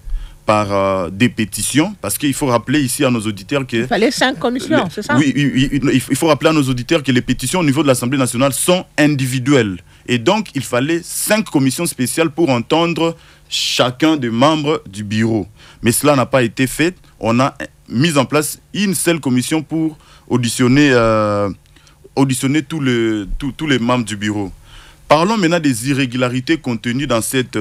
[SPEAKER 7] par des pétitions, parce qu'il faut rappeler ici à nos auditeurs que...
[SPEAKER 1] Il fallait 5 commissions, c'est ça?
[SPEAKER 7] Oui, il faut rappeler à nos auditeurs que les pétitions au niveau de l'Assemblée nationale sont individuelles. Et donc, il fallait 5 commissions spéciales pour entendre chacun des membres du bureau. Mais cela n'a pas été fait. On a mis en place une seule commission pour auditionner tous les membres du bureau. Parlons maintenant des irrégularités contenues dans cette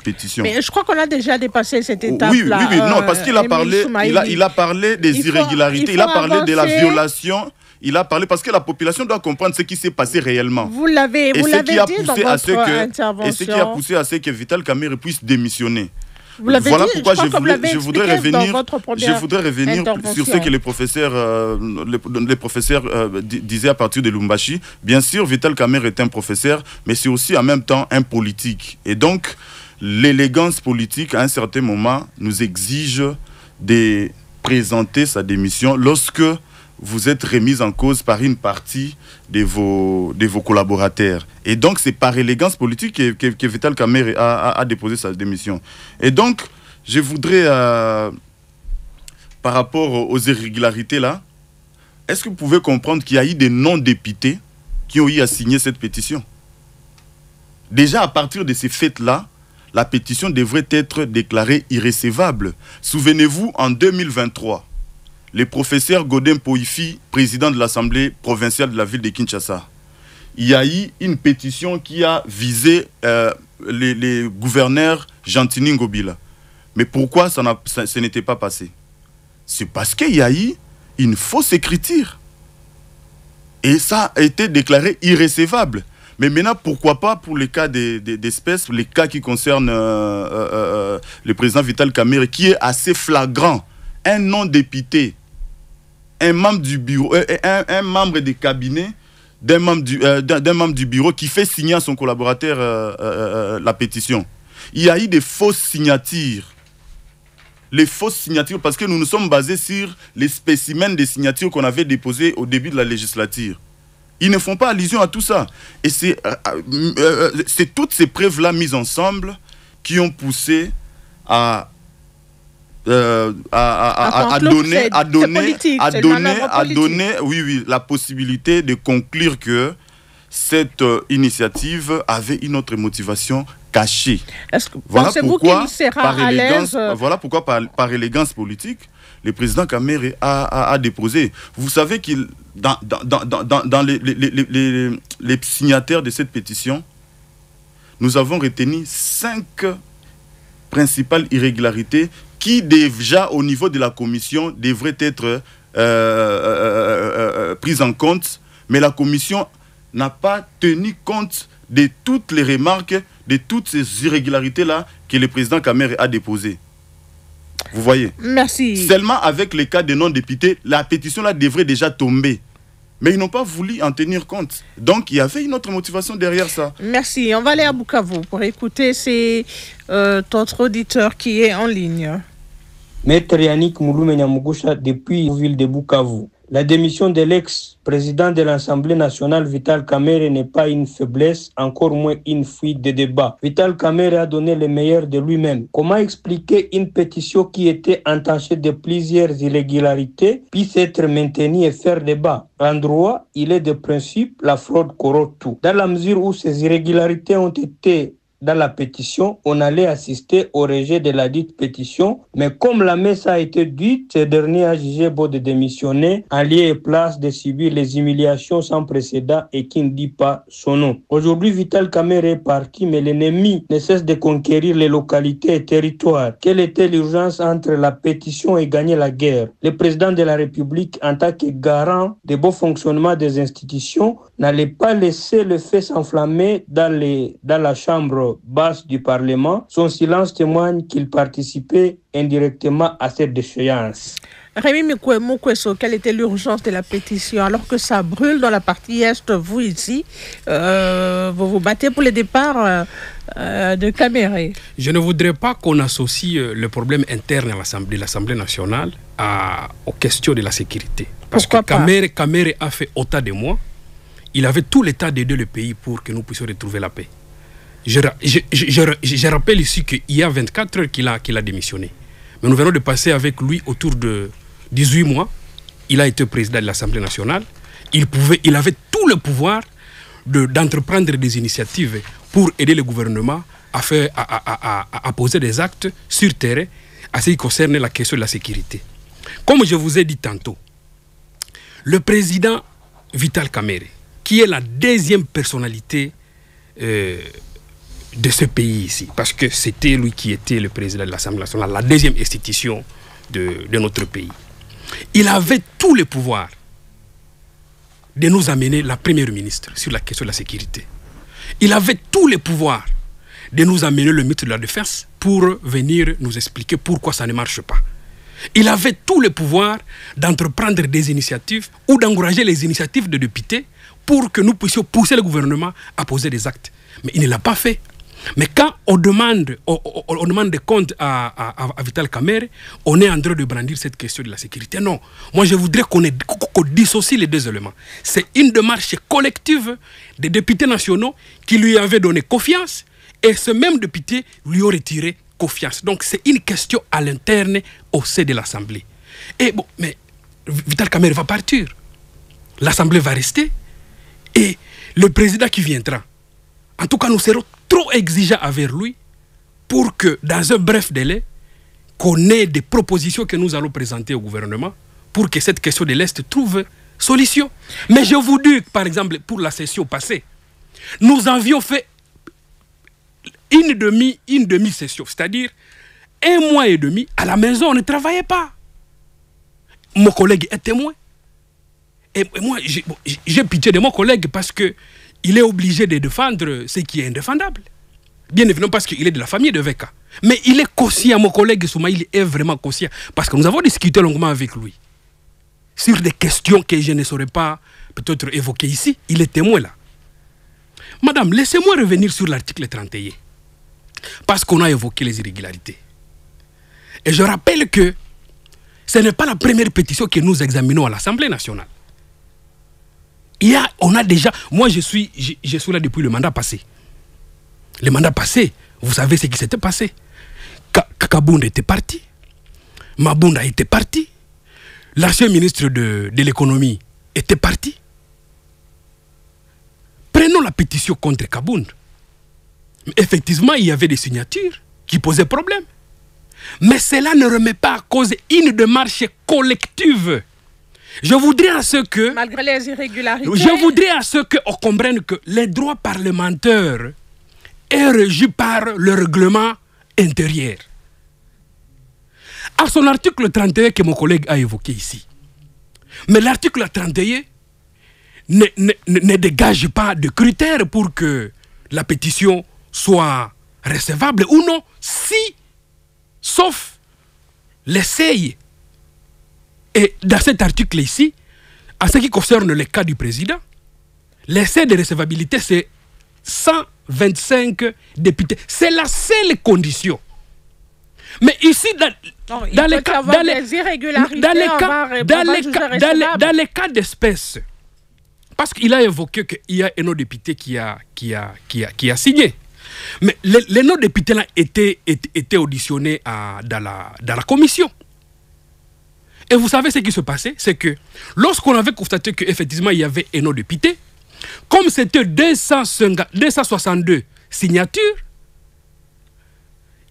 [SPEAKER 7] pétition.
[SPEAKER 1] Mais je crois qu'on a déjà dépassé cette étape-là.
[SPEAKER 7] Oui, non, parce qu'il a parlé, il a parlé des irrégularités, il a parlé de la violation, il a parlé parce que la population doit comprendre ce qui s'est passé réellement.
[SPEAKER 1] Vous l'avez dit dans votre intervention.
[SPEAKER 7] Et ce qui a poussé à ce que Vital Kamere puisse démissionner.
[SPEAKER 1] Vous l'avez
[SPEAKER 7] voilà
[SPEAKER 1] dit,
[SPEAKER 7] pourquoi
[SPEAKER 1] je voudrais revenir
[SPEAKER 7] sur ce que les professeurs disaient à partir de Lumbashi. Bien sûr, Vital Kamere est un professeur, mais c'est aussi en même temps un politique. Et donc, l'élégance politique, à un certain moment, nous exige de présenter sa démission lorsque vous êtes remis en cause par une partie de vos collaborateurs. Et donc, c'est par élégance politique que Vital Kamere a déposé sa démission. Et donc, je voudrais, par rapport aux irrégularités là, est-ce que vous pouvez comprendre qu'il y a eu des non-députés qui ont eu à signer cette pétition? Déjà, à partir de ces faits-là, la pétition devrait être déclarée irrecevable. Souvenez-vous, en 2023, le professeur Godin Poifi, président de l'Assemblée provinciale de la ville de Kinshasa, il y a eu une pétition qui a visé les gouverneurs Gentini Ngobila. Mais pourquoi ce n'était pas passé? C'est parce qu'il y a eu une fausse écriture. Et ça a été déclaré irrecevable. Mais maintenant, pourquoi pas pour les cas d'espèces, les cas qui concernent le président Vital Kamere, qui est assez flagrant. Un non-député, un membre du bureau, un membre des cabinets d'un membre du bureau qui fait signer à son collaborateur la pétition. Il y a eu des fausses signatures. Les fausses signatures, parce que nous nous sommes basés sur les spécimens des signatures qu'on avait déposées au début de la législature. Ils ne font pas allusion à tout ça. Et c'est toutes ces preuves-là mises ensemble qui ont poussé à donner la possibilité de conclure que cette initiative avait une autre motivation cachée.
[SPEAKER 1] Est-ce que pensez-vous qu'il sera à l'aise?
[SPEAKER 7] Voilà pourquoi par élégance politique, le président Kamere a déposé. Vous savez qu'il dans les signataires de cette pétition, nous avons retenu 5 principales irrégularités qui déjà au niveau de la commission devraient être prises en compte, mais la commission n'a pas tenu compte de toutes les remarques, de toutes ces irrégularités-là que le président Kamere a déposées. Vous voyez?
[SPEAKER 1] Merci.
[SPEAKER 7] Seulement avec les cas de non-députés, la pétition-là devrait déjà tomber. Mais ils n'ont pas voulu en tenir compte. Donc, il y avait une autre motivation derrière ça.
[SPEAKER 1] Merci. On va aller à Bukavu pour écouter notre auditeur qui est en ligne.
[SPEAKER 10] Maître Yannick Mouloumé Nyamugusha depuis la ville de Bukavu. La démission de l'ex-président de l'Assemblée nationale, Vital Kamerhe, n'est pas une faiblesse, encore moins une fuite de débat. Vital Kamerhe a donné le meilleur de lui-même. Comment expliquer une pétition qui était entachée de plusieurs irrégularités puisse être maintenue et faire débat? En droit, il est de principe, la fraude corrode tout. Dans la mesure où ces irrégularités ont été dans la pétition, on allait assister au rejet de la dite pétition, mais comme la messe a été dite, ce dernier a jugé beau de démissionner en lieu et place de subir les humiliations sans précédent et qui ne dit pas son nom. Aujourd'hui, Vital Kamerhe est parti, mais l'ennemi ne cesse de conquérir les localités et territoires. Quelle était l'urgence entre la pétition et gagner la guerre? Le président de la République, en tant que garant des beaux fonctionnements des institutions, n'allait pas laisser le feu s'enflammer dans la chambre basse du Parlement. Son silence témoigne qu'il participait indirectement à cette déchéance.
[SPEAKER 1] Rémi Mukweso, quelle était l'urgence de la pétition? Alors que ça brûle dans la partie Est, vous ici, vous vous battez pour le départ de Kamerhe.
[SPEAKER 3] Je ne voudrais pas qu'on associe le problème interne de l'Assemblée nationale aux questions de la sécurité. Parce que Kamerhe a fait autant de mois. Il avait tout l'état d'aider le pays pour que nous puissions retrouver la paix. Je rappelle ici qu'il y a 24 heures qu'il a démissionné. Mais nous venons de passer avec lui autour de 18 mois. Il a été président de l'Assemblée nationale. Il avait tout le pouvoir d'entreprendre des initiatives pour aider le gouvernement à poser des actes sur terrain à ce qui concerne la question de la sécurité. Comme je vous ai dit tantôt, le président Vital Kamerhe, qui est la deuxième personnalité de ce pays ici, parce que c'était lui qui était le président de l'Assemblée nationale, la deuxième institution de notre pays. Il avait tout le pouvoir de nous amener la première ministre sur la question de la sécurité. Il avait tout le pouvoir de nous amener le ministre de la Défense pour venir nous expliquer pourquoi ça ne marche pas. Il avait tout le pouvoir d'entreprendre des initiatives ou d'encourager les initiatives de députés pour que nous puissions pousser le gouvernement à poser des actes. Mais il ne l'a pas fait. Mais quand on demande des comptes à Vital Kamerhe, on est en train de brandir cette question de la sécurité. Non. Moi, je voudrais qu'on dissocie les deux éléments. C'est une démarche collective des députés nationaux qui lui avaient donné confiance et ce même député lui a retiré confiance. Donc, c'est une question à l'interne au sein de l'Assemblée. Et bon, mais Vital Kamerhe va partir. L'Assemblée va rester. Et le président qui viendra, en tout cas, nous serons trop exigeants avec lui pour que, dans un bref délai, qu'on ait des propositions que nous allons présenter au gouvernement pour que cette question de l'Est trouve solution. Mais je vous dis, par exemple, pour la session passée, nous avions fait une demi-session, c'est-à-dire 1 mois et demi à la maison, on ne travaillait pas. Mon collègue est témoin. Et moi, j'ai pitié de mon collègue parce qu'il est obligé de défendre ce qui est indéfendable. Bien évidemment parce qu'il est de la famille de Veka. Mais il est conscient, mon collègue Soumaïl est vraiment conscient. Parce que nous avons discuté longuement avec lui sur des questions que je ne saurais pas peut-être évoquer ici. Il est témoin là. Madame, laissez-moi revenir sur l'article 31. Parce qu'on a évoqué les irrégularités. Et je rappelle que ce n'est pas la première pétition que nous examinons à l'Assemblée nationale. On a déjà... Moi, je suis là depuis le mandat passé. Le mandat passé, vous savez ce qui s'était passé. Kabound était parti. Mabounda était parti. L'ancien ministre de l'économie était parti. Prenons la pétition contre Kabound. Effectivement, il y avait des signatures qui posaient problème. Mais cela ne remet pas en cause une démarche collective. Je voudrais à ce que...
[SPEAKER 1] Malgré les irrégularités...
[SPEAKER 3] Je voudrais à ce qu'on comprenne que les droits parlementaires est régi par le règlement intérieur. À son article 31 que mon collègue a évoqué ici. Mais l'article 31 ne dégage pas de critères pour que la pétition soit recevable ou non, sauf l'essai. Et dans cet article ici, en ce qui concerne le cas du président, l'essai de recevabilité, c'est 125 députés. C'est la seule condition. Mais ici, dans les cas d'espèce, parce qu'il a évoqué qu'il y a un autre député qui a signé. Mais les autres députés là étaient auditionnés dans la commission. Et vous savez ce qui se passait, c'est que lorsqu'on avait constaté qu'effectivement il y avait un autre député, comme c'était 262 signatures,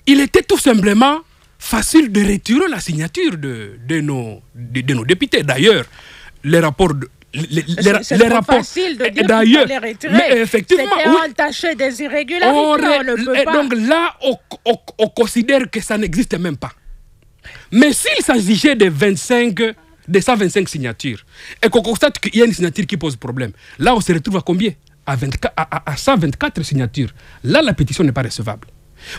[SPEAKER 3] il était tout simplement facile de retirer la signature de nos députés. D'ailleurs, les rapports...
[SPEAKER 1] C'est facile de dire d'ailleurs, les retirer. Mais effectivement, c'était entaché des irrégularités, on ne peut pas.
[SPEAKER 3] Donc là, on considère que ça n'existe même pas. Mais s'il s'agissait de 125 signatures, et qu'on constate qu'il y a une signature qui pose problème, là on se retrouve à combien? À 124 signatures. Là, la pétition n'est pas recevable.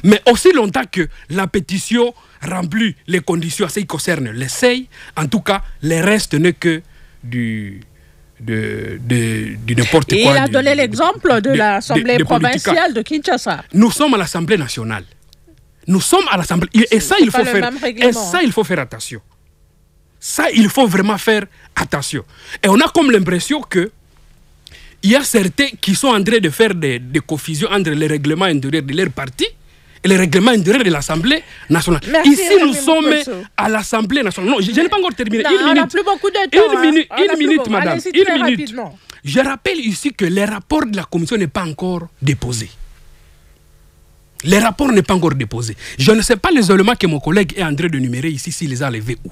[SPEAKER 3] Mais aussi longtemps que la pétition remplit les conditions à ce qui concerne l'essai, en tout cas, le reste n'est que du n'importe quoi.
[SPEAKER 1] Il a donné l'exemple de l'Assemblée provinciale de Kinshasa.
[SPEAKER 3] Nous sommes à l'Assemblée nationale. Nous sommes à l'Assemblée. Et ça, il faut faire attention. Ça, il faut vraiment faire attention. Et on a comme l'impression que il y a certains qui sont en train de faire des confusions entre les règlements intérieurs de leur parti et les règlements intérieurs de l'Assemblée nationale.
[SPEAKER 1] Merci,
[SPEAKER 3] ici, nous sommes à l'Assemblée nationale. Non, je n'ai pas encore terminé.
[SPEAKER 1] Non, on n'a plus beaucoup de temps.
[SPEAKER 3] Une minute, madame. Une minute. Je rappelle ici que les rapports de la commission n'est pas encore déposé. Les rapports n'est pas encore déposé. Je ne sais pas les éléments que mon collègue est en train de numérer ici, s'il les a levés où.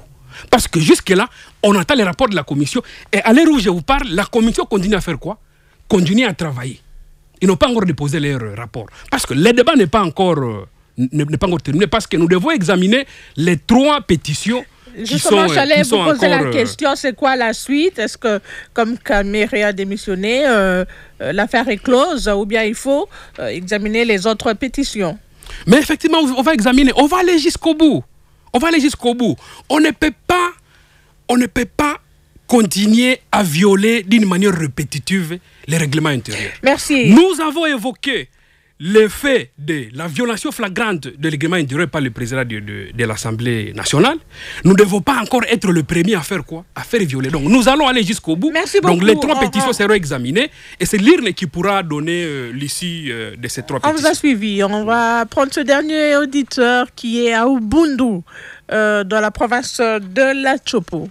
[SPEAKER 3] Parce que jusque-là, on attend les rapports de la commission. Et à l'heure où je vous parle, la commission continue à faire quoi? Continue à travailler. Ils n'ont pas encore déposé leur rapport. Parce que le débat n'est pas encore terminé. Parce que nous devons examiner les 3 pétitions.
[SPEAKER 1] Justement, j'allais vous poser la question, c'est quoi la suite? Est-ce que, comme Kamere a démissionné, l'affaire est close ou bien il faut examiner les autres pétitions?
[SPEAKER 3] Mais effectivement, on va examiner, on va aller jusqu'au bout. On va aller jusqu'au bout. On ne peut pas continuer à violer d'une manière répétitive les règlements intérieurs.
[SPEAKER 1] Merci.
[SPEAKER 3] Nous avons évoqué le fait de la violation flagrante de règlement intérieur par le président de l'Assemblée nationale. Nous ne devons pas encore être le premier à faire quoi? À faire violer. Donc nous allons aller jusqu'au bout.
[SPEAKER 1] Merci beaucoup.
[SPEAKER 3] Donc les 3 pétitions seront examinées et c'est l'IRNE qui pourra donner l'issue de ces 3 pétitions.
[SPEAKER 1] On vous a suivi. On va prendre ce dernier auditeur qui est à Ubundu, dans la province de la Chopo.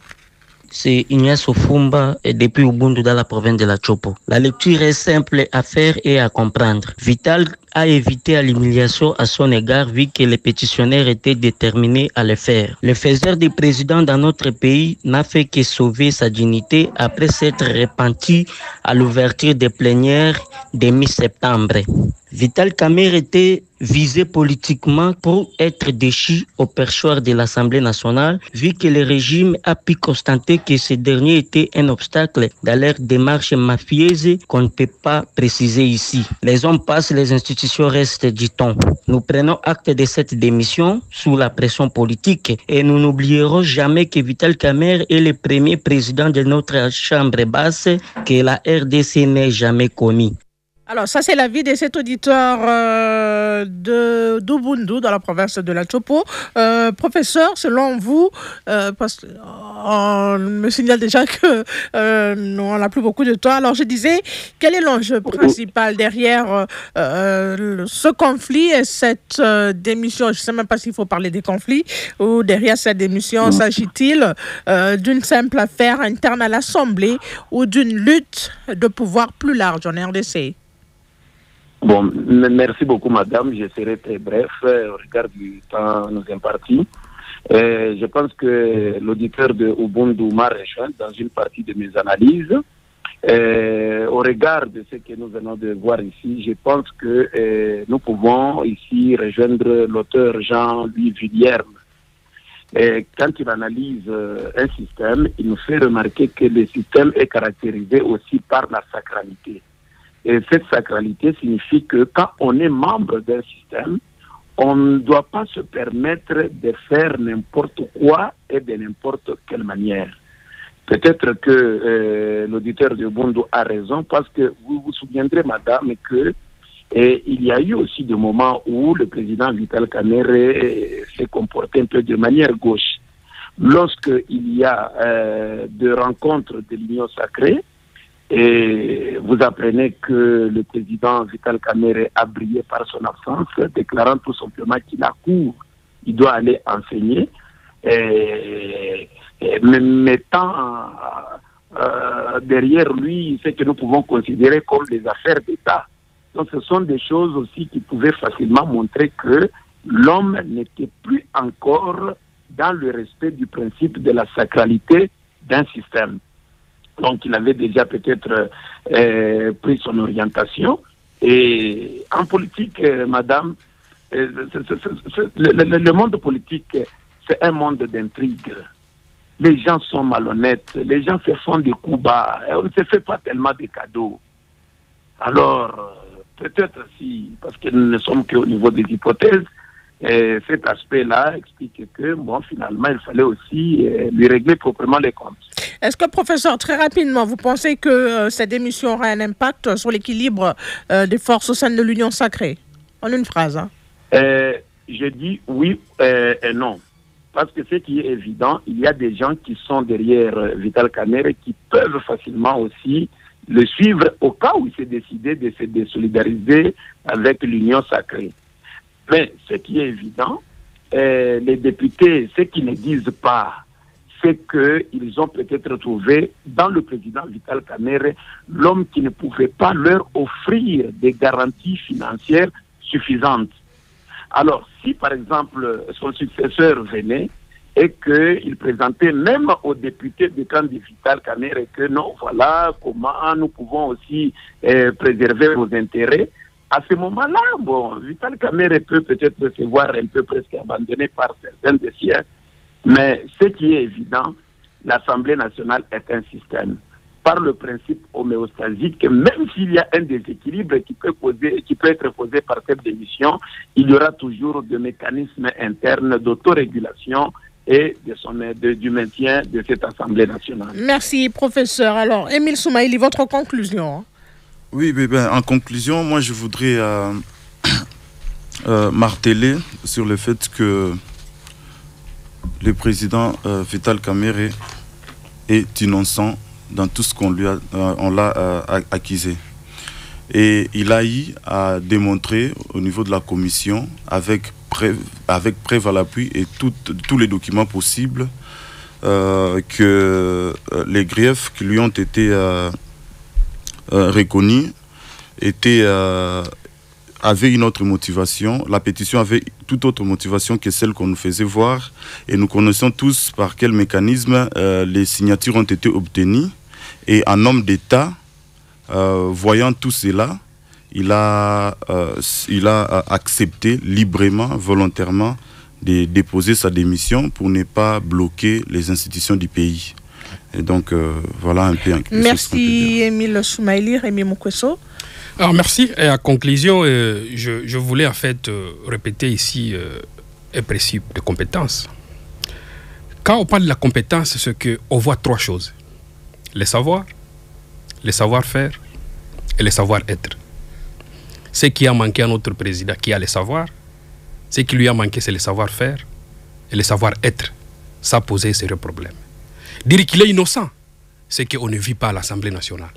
[SPEAKER 11] C'est Ignace Ofumba et depuis Ubundu dans la province de la Chopo. La lecture est simple à faire et à comprendre. Vital a évité à l'humiliation à son égard vu que les pétitionnaires étaient déterminés à le faire. Le faiseur du président dans notre pays n'a fait que sauver sa dignité après s'être repenti à l'ouverture des plénières de mi-septembre. Vital Kamerhe était visé politiquement pour être déchu au perchoir de l'Assemblée nationale, vu que le régime a pu constater que ce dernier était un obstacle dans leur démarche mafieuse qu'on ne peut pas préciser ici. Les hommes passent, les institutions restent, dit-on. Nous prenons acte de cette démission sous la pression politique et nous n'oublierons jamais que Vital Kamerhe est le premier président de notre chambre basse que la RDC n'ait jamais connu.
[SPEAKER 1] Alors, ça, c'est l'avis de cet auditeur d'Ubundu, dans la province de la Chopo. Professeur, selon vous, parce qu'on me signale déjà que on n'a plus beaucoup de temps. Alors, je disais, quel est l'enjeu principal derrière ce conflit et cette démission? Je ne sais même pas s'il faut parler des conflits, ou derrière cette démission, s'agit-il d'une simple affaire interne à l'Assemblée ou d'une lutte de pouvoir plus large en RDC?
[SPEAKER 8] Bon, merci beaucoup, madame. Je serai très bref au regard du temps nous imparti. Je pense que l'auditeur de Ubundu m'a rejoint dans une partie de mes analyses. Au regard de ce que nous venons de voir ici, je pense que nous pouvons ici rejoindre l'auteur Jean-Louis Vuillerme. Quand il analyse un système, il nous fait remarquer que le système est caractérisé aussi par la sacralité. Et cette sacralité signifie que quand on est membre d'un système, on ne doit pas se permettre de faire n'importe quoi et de n'importe quelle manière. Peut-être que l'auditeur de Ubundu a raison, parce que vous vous souviendrez, madame, que il y a eu aussi des moments où le président Vital Kamerhe s'est comporté un peu de manière gauche. Lorsqu'il y a des rencontres de l'Union sacrée, et vous apprenez que le président Vital Kamerhe a brillé par son absence, déclarant tout simplement qu'il a cours, il doit aller enseigner, mettant derrière lui ce que nous pouvons considérer comme des affaires d'État. Donc ce sont des choses aussi qui pouvaient facilement montrer que l'homme n'était plus encore dans le respect du principe de la sacralité d'un système. Donc il avait déjà peut-être pris son orientation. Et en politique, madame, le monde politique, c'est un monde d'intrigue. Les gens sont malhonnêtes, les gens se font des coups bas, on ne se fait pas tellement de cadeaux. Alors, peut-être si, parce que nous ne sommes qu'au niveau des hypothèses, cet aspect-là explique que, bon, finalement, il fallait aussi lui régler proprement les comptes.
[SPEAKER 1] Est-ce que, professeur, très rapidement, vous pensez que cette démission aura un impact sur l'équilibre des forces au sein de l'Union sacrée? En une phrase. Hein.
[SPEAKER 8] Je dis oui et non. Parce que ce qui est évident, il y a des gens qui sont derrière Vital Kamerhe qui peuvent facilement aussi le suivre au cas où il s'est décidé de se désolidariser avec l'Union sacrée. Mais ce qui est évident, les députés, ce qu'ils ne disent pas, c'est qu'ils ont peut-être trouvé dans le président Vital Kamerhe l'homme qui ne pouvait pas leur offrir des garanties financières suffisantes. Alors, si par exemple son successeur venait et qu'il présentait même aux députés du camp de Vital Kamerhe que non, voilà comment nous pouvons aussi préserver vos intérêts, à ce moment-là, bon, Vital Kamerhe peut peut-être se voir un peu presque abandonné par certains des siens, mais ce qui est évident, l'Assemblée nationale est un système. Par le principe homéostasique, même s'il y a un déséquilibre qui peut être causé par cette démission, il y aura toujours des mécanismes internes d'autorégulation et du maintien de cette Assemblée nationale.
[SPEAKER 1] Merci, professeur. Alors, Émile Soumaïli, votre conclusion?
[SPEAKER 7] Oui, en conclusion, moi je voudrais marteler sur le fait que le président Vital Kamerhe est innocent dans tout ce qu'on l'a accusé. Et il a eu à démontrer au niveau de la commission, avec preuve à l'appui et tous les documents possibles, que les griefs qui lui ont été reconnus avaient une autre motivation. La pétition avait toute autre motivation que celle qu'on nous faisait voir. Et nous connaissons tous par quel mécanisme les signatures ont été obtenues. Et un homme d'État, voyant tout cela, il a accepté librement, volontairement, de déposer sa démission pour ne pas bloquer les institutions du pays. Et donc, voilà un peu...
[SPEAKER 1] Merci, Émile Soumaïli, Rémi Moukwesso.
[SPEAKER 3] Alors, merci. Et à conclusion, je voulais en fait répéter ici un principe de compétence. Quand on parle de la compétence, c'est qu'on voit trois choses. Les savoirs, les savoir-faire et les savoir-être. Ce qui a manqué à notre président, qui a les savoirs, ce qui lui a manqué, c'est le savoir-faire et le savoir-être. Ça posait sérieux problème. Dire qu'il est innocent, c'est qu'on ne vit pas à l'Assemblée nationale.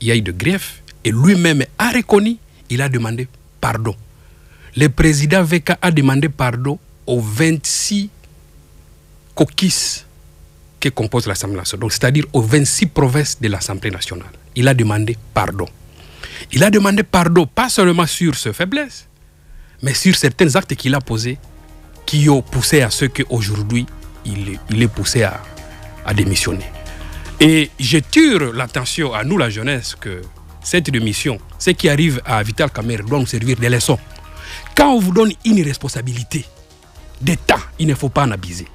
[SPEAKER 3] Il y a eu de griefs et lui-même a reconnu, il a demandé pardon. Le président VK a demandé pardon aux 26 coquilles qui composent l'Assemblée nationale, c'est-à-dire aux 26 provinces de l'Assemblée nationale. Il a demandé pardon. Il a demandé pardon, pas seulement sur ses faiblesses, mais sur certains actes qu'il a posés qui ont poussé à ce qu'aujourd'hui, il est poussé à démissionner. Et je tire l'attention à nous, la jeunesse, que cette démission, ce qui arrive à Vital Kamerhe doit nous servir de leçon. Quand on vous donne une responsabilité d'État, il ne faut pas en abuser.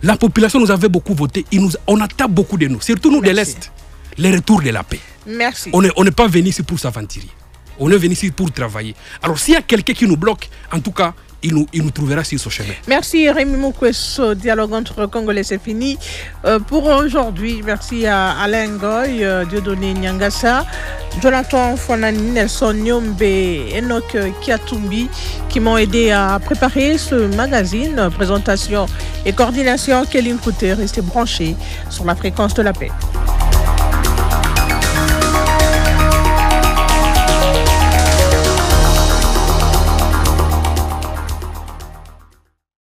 [SPEAKER 3] La population nous avait beaucoup voté, on attend beaucoup de nous, surtout nous de l'Est, le retour de la paix.
[SPEAKER 1] Merci.
[SPEAKER 3] On n'est pas venu ici pour s'aventurer. On est venu ici pour travailler. Alors s'il y a quelqu'un qui nous bloque, en tout cas, il nous trouvera sur ce chemin.
[SPEAKER 1] Merci Rémi Moukwesso. Dialogue entre Congolais, c'est fini pour aujourd'hui. Merci à Alain Goy, Dieudonné Nyangassa, Jonathan Fonani, Nelson Nyombe, Enoch Kiatumbi qui m'ont aidé à préparer ce magazine. Présentation et coordination, Kéline Couté. Restez branchés sur la fréquence de la paix.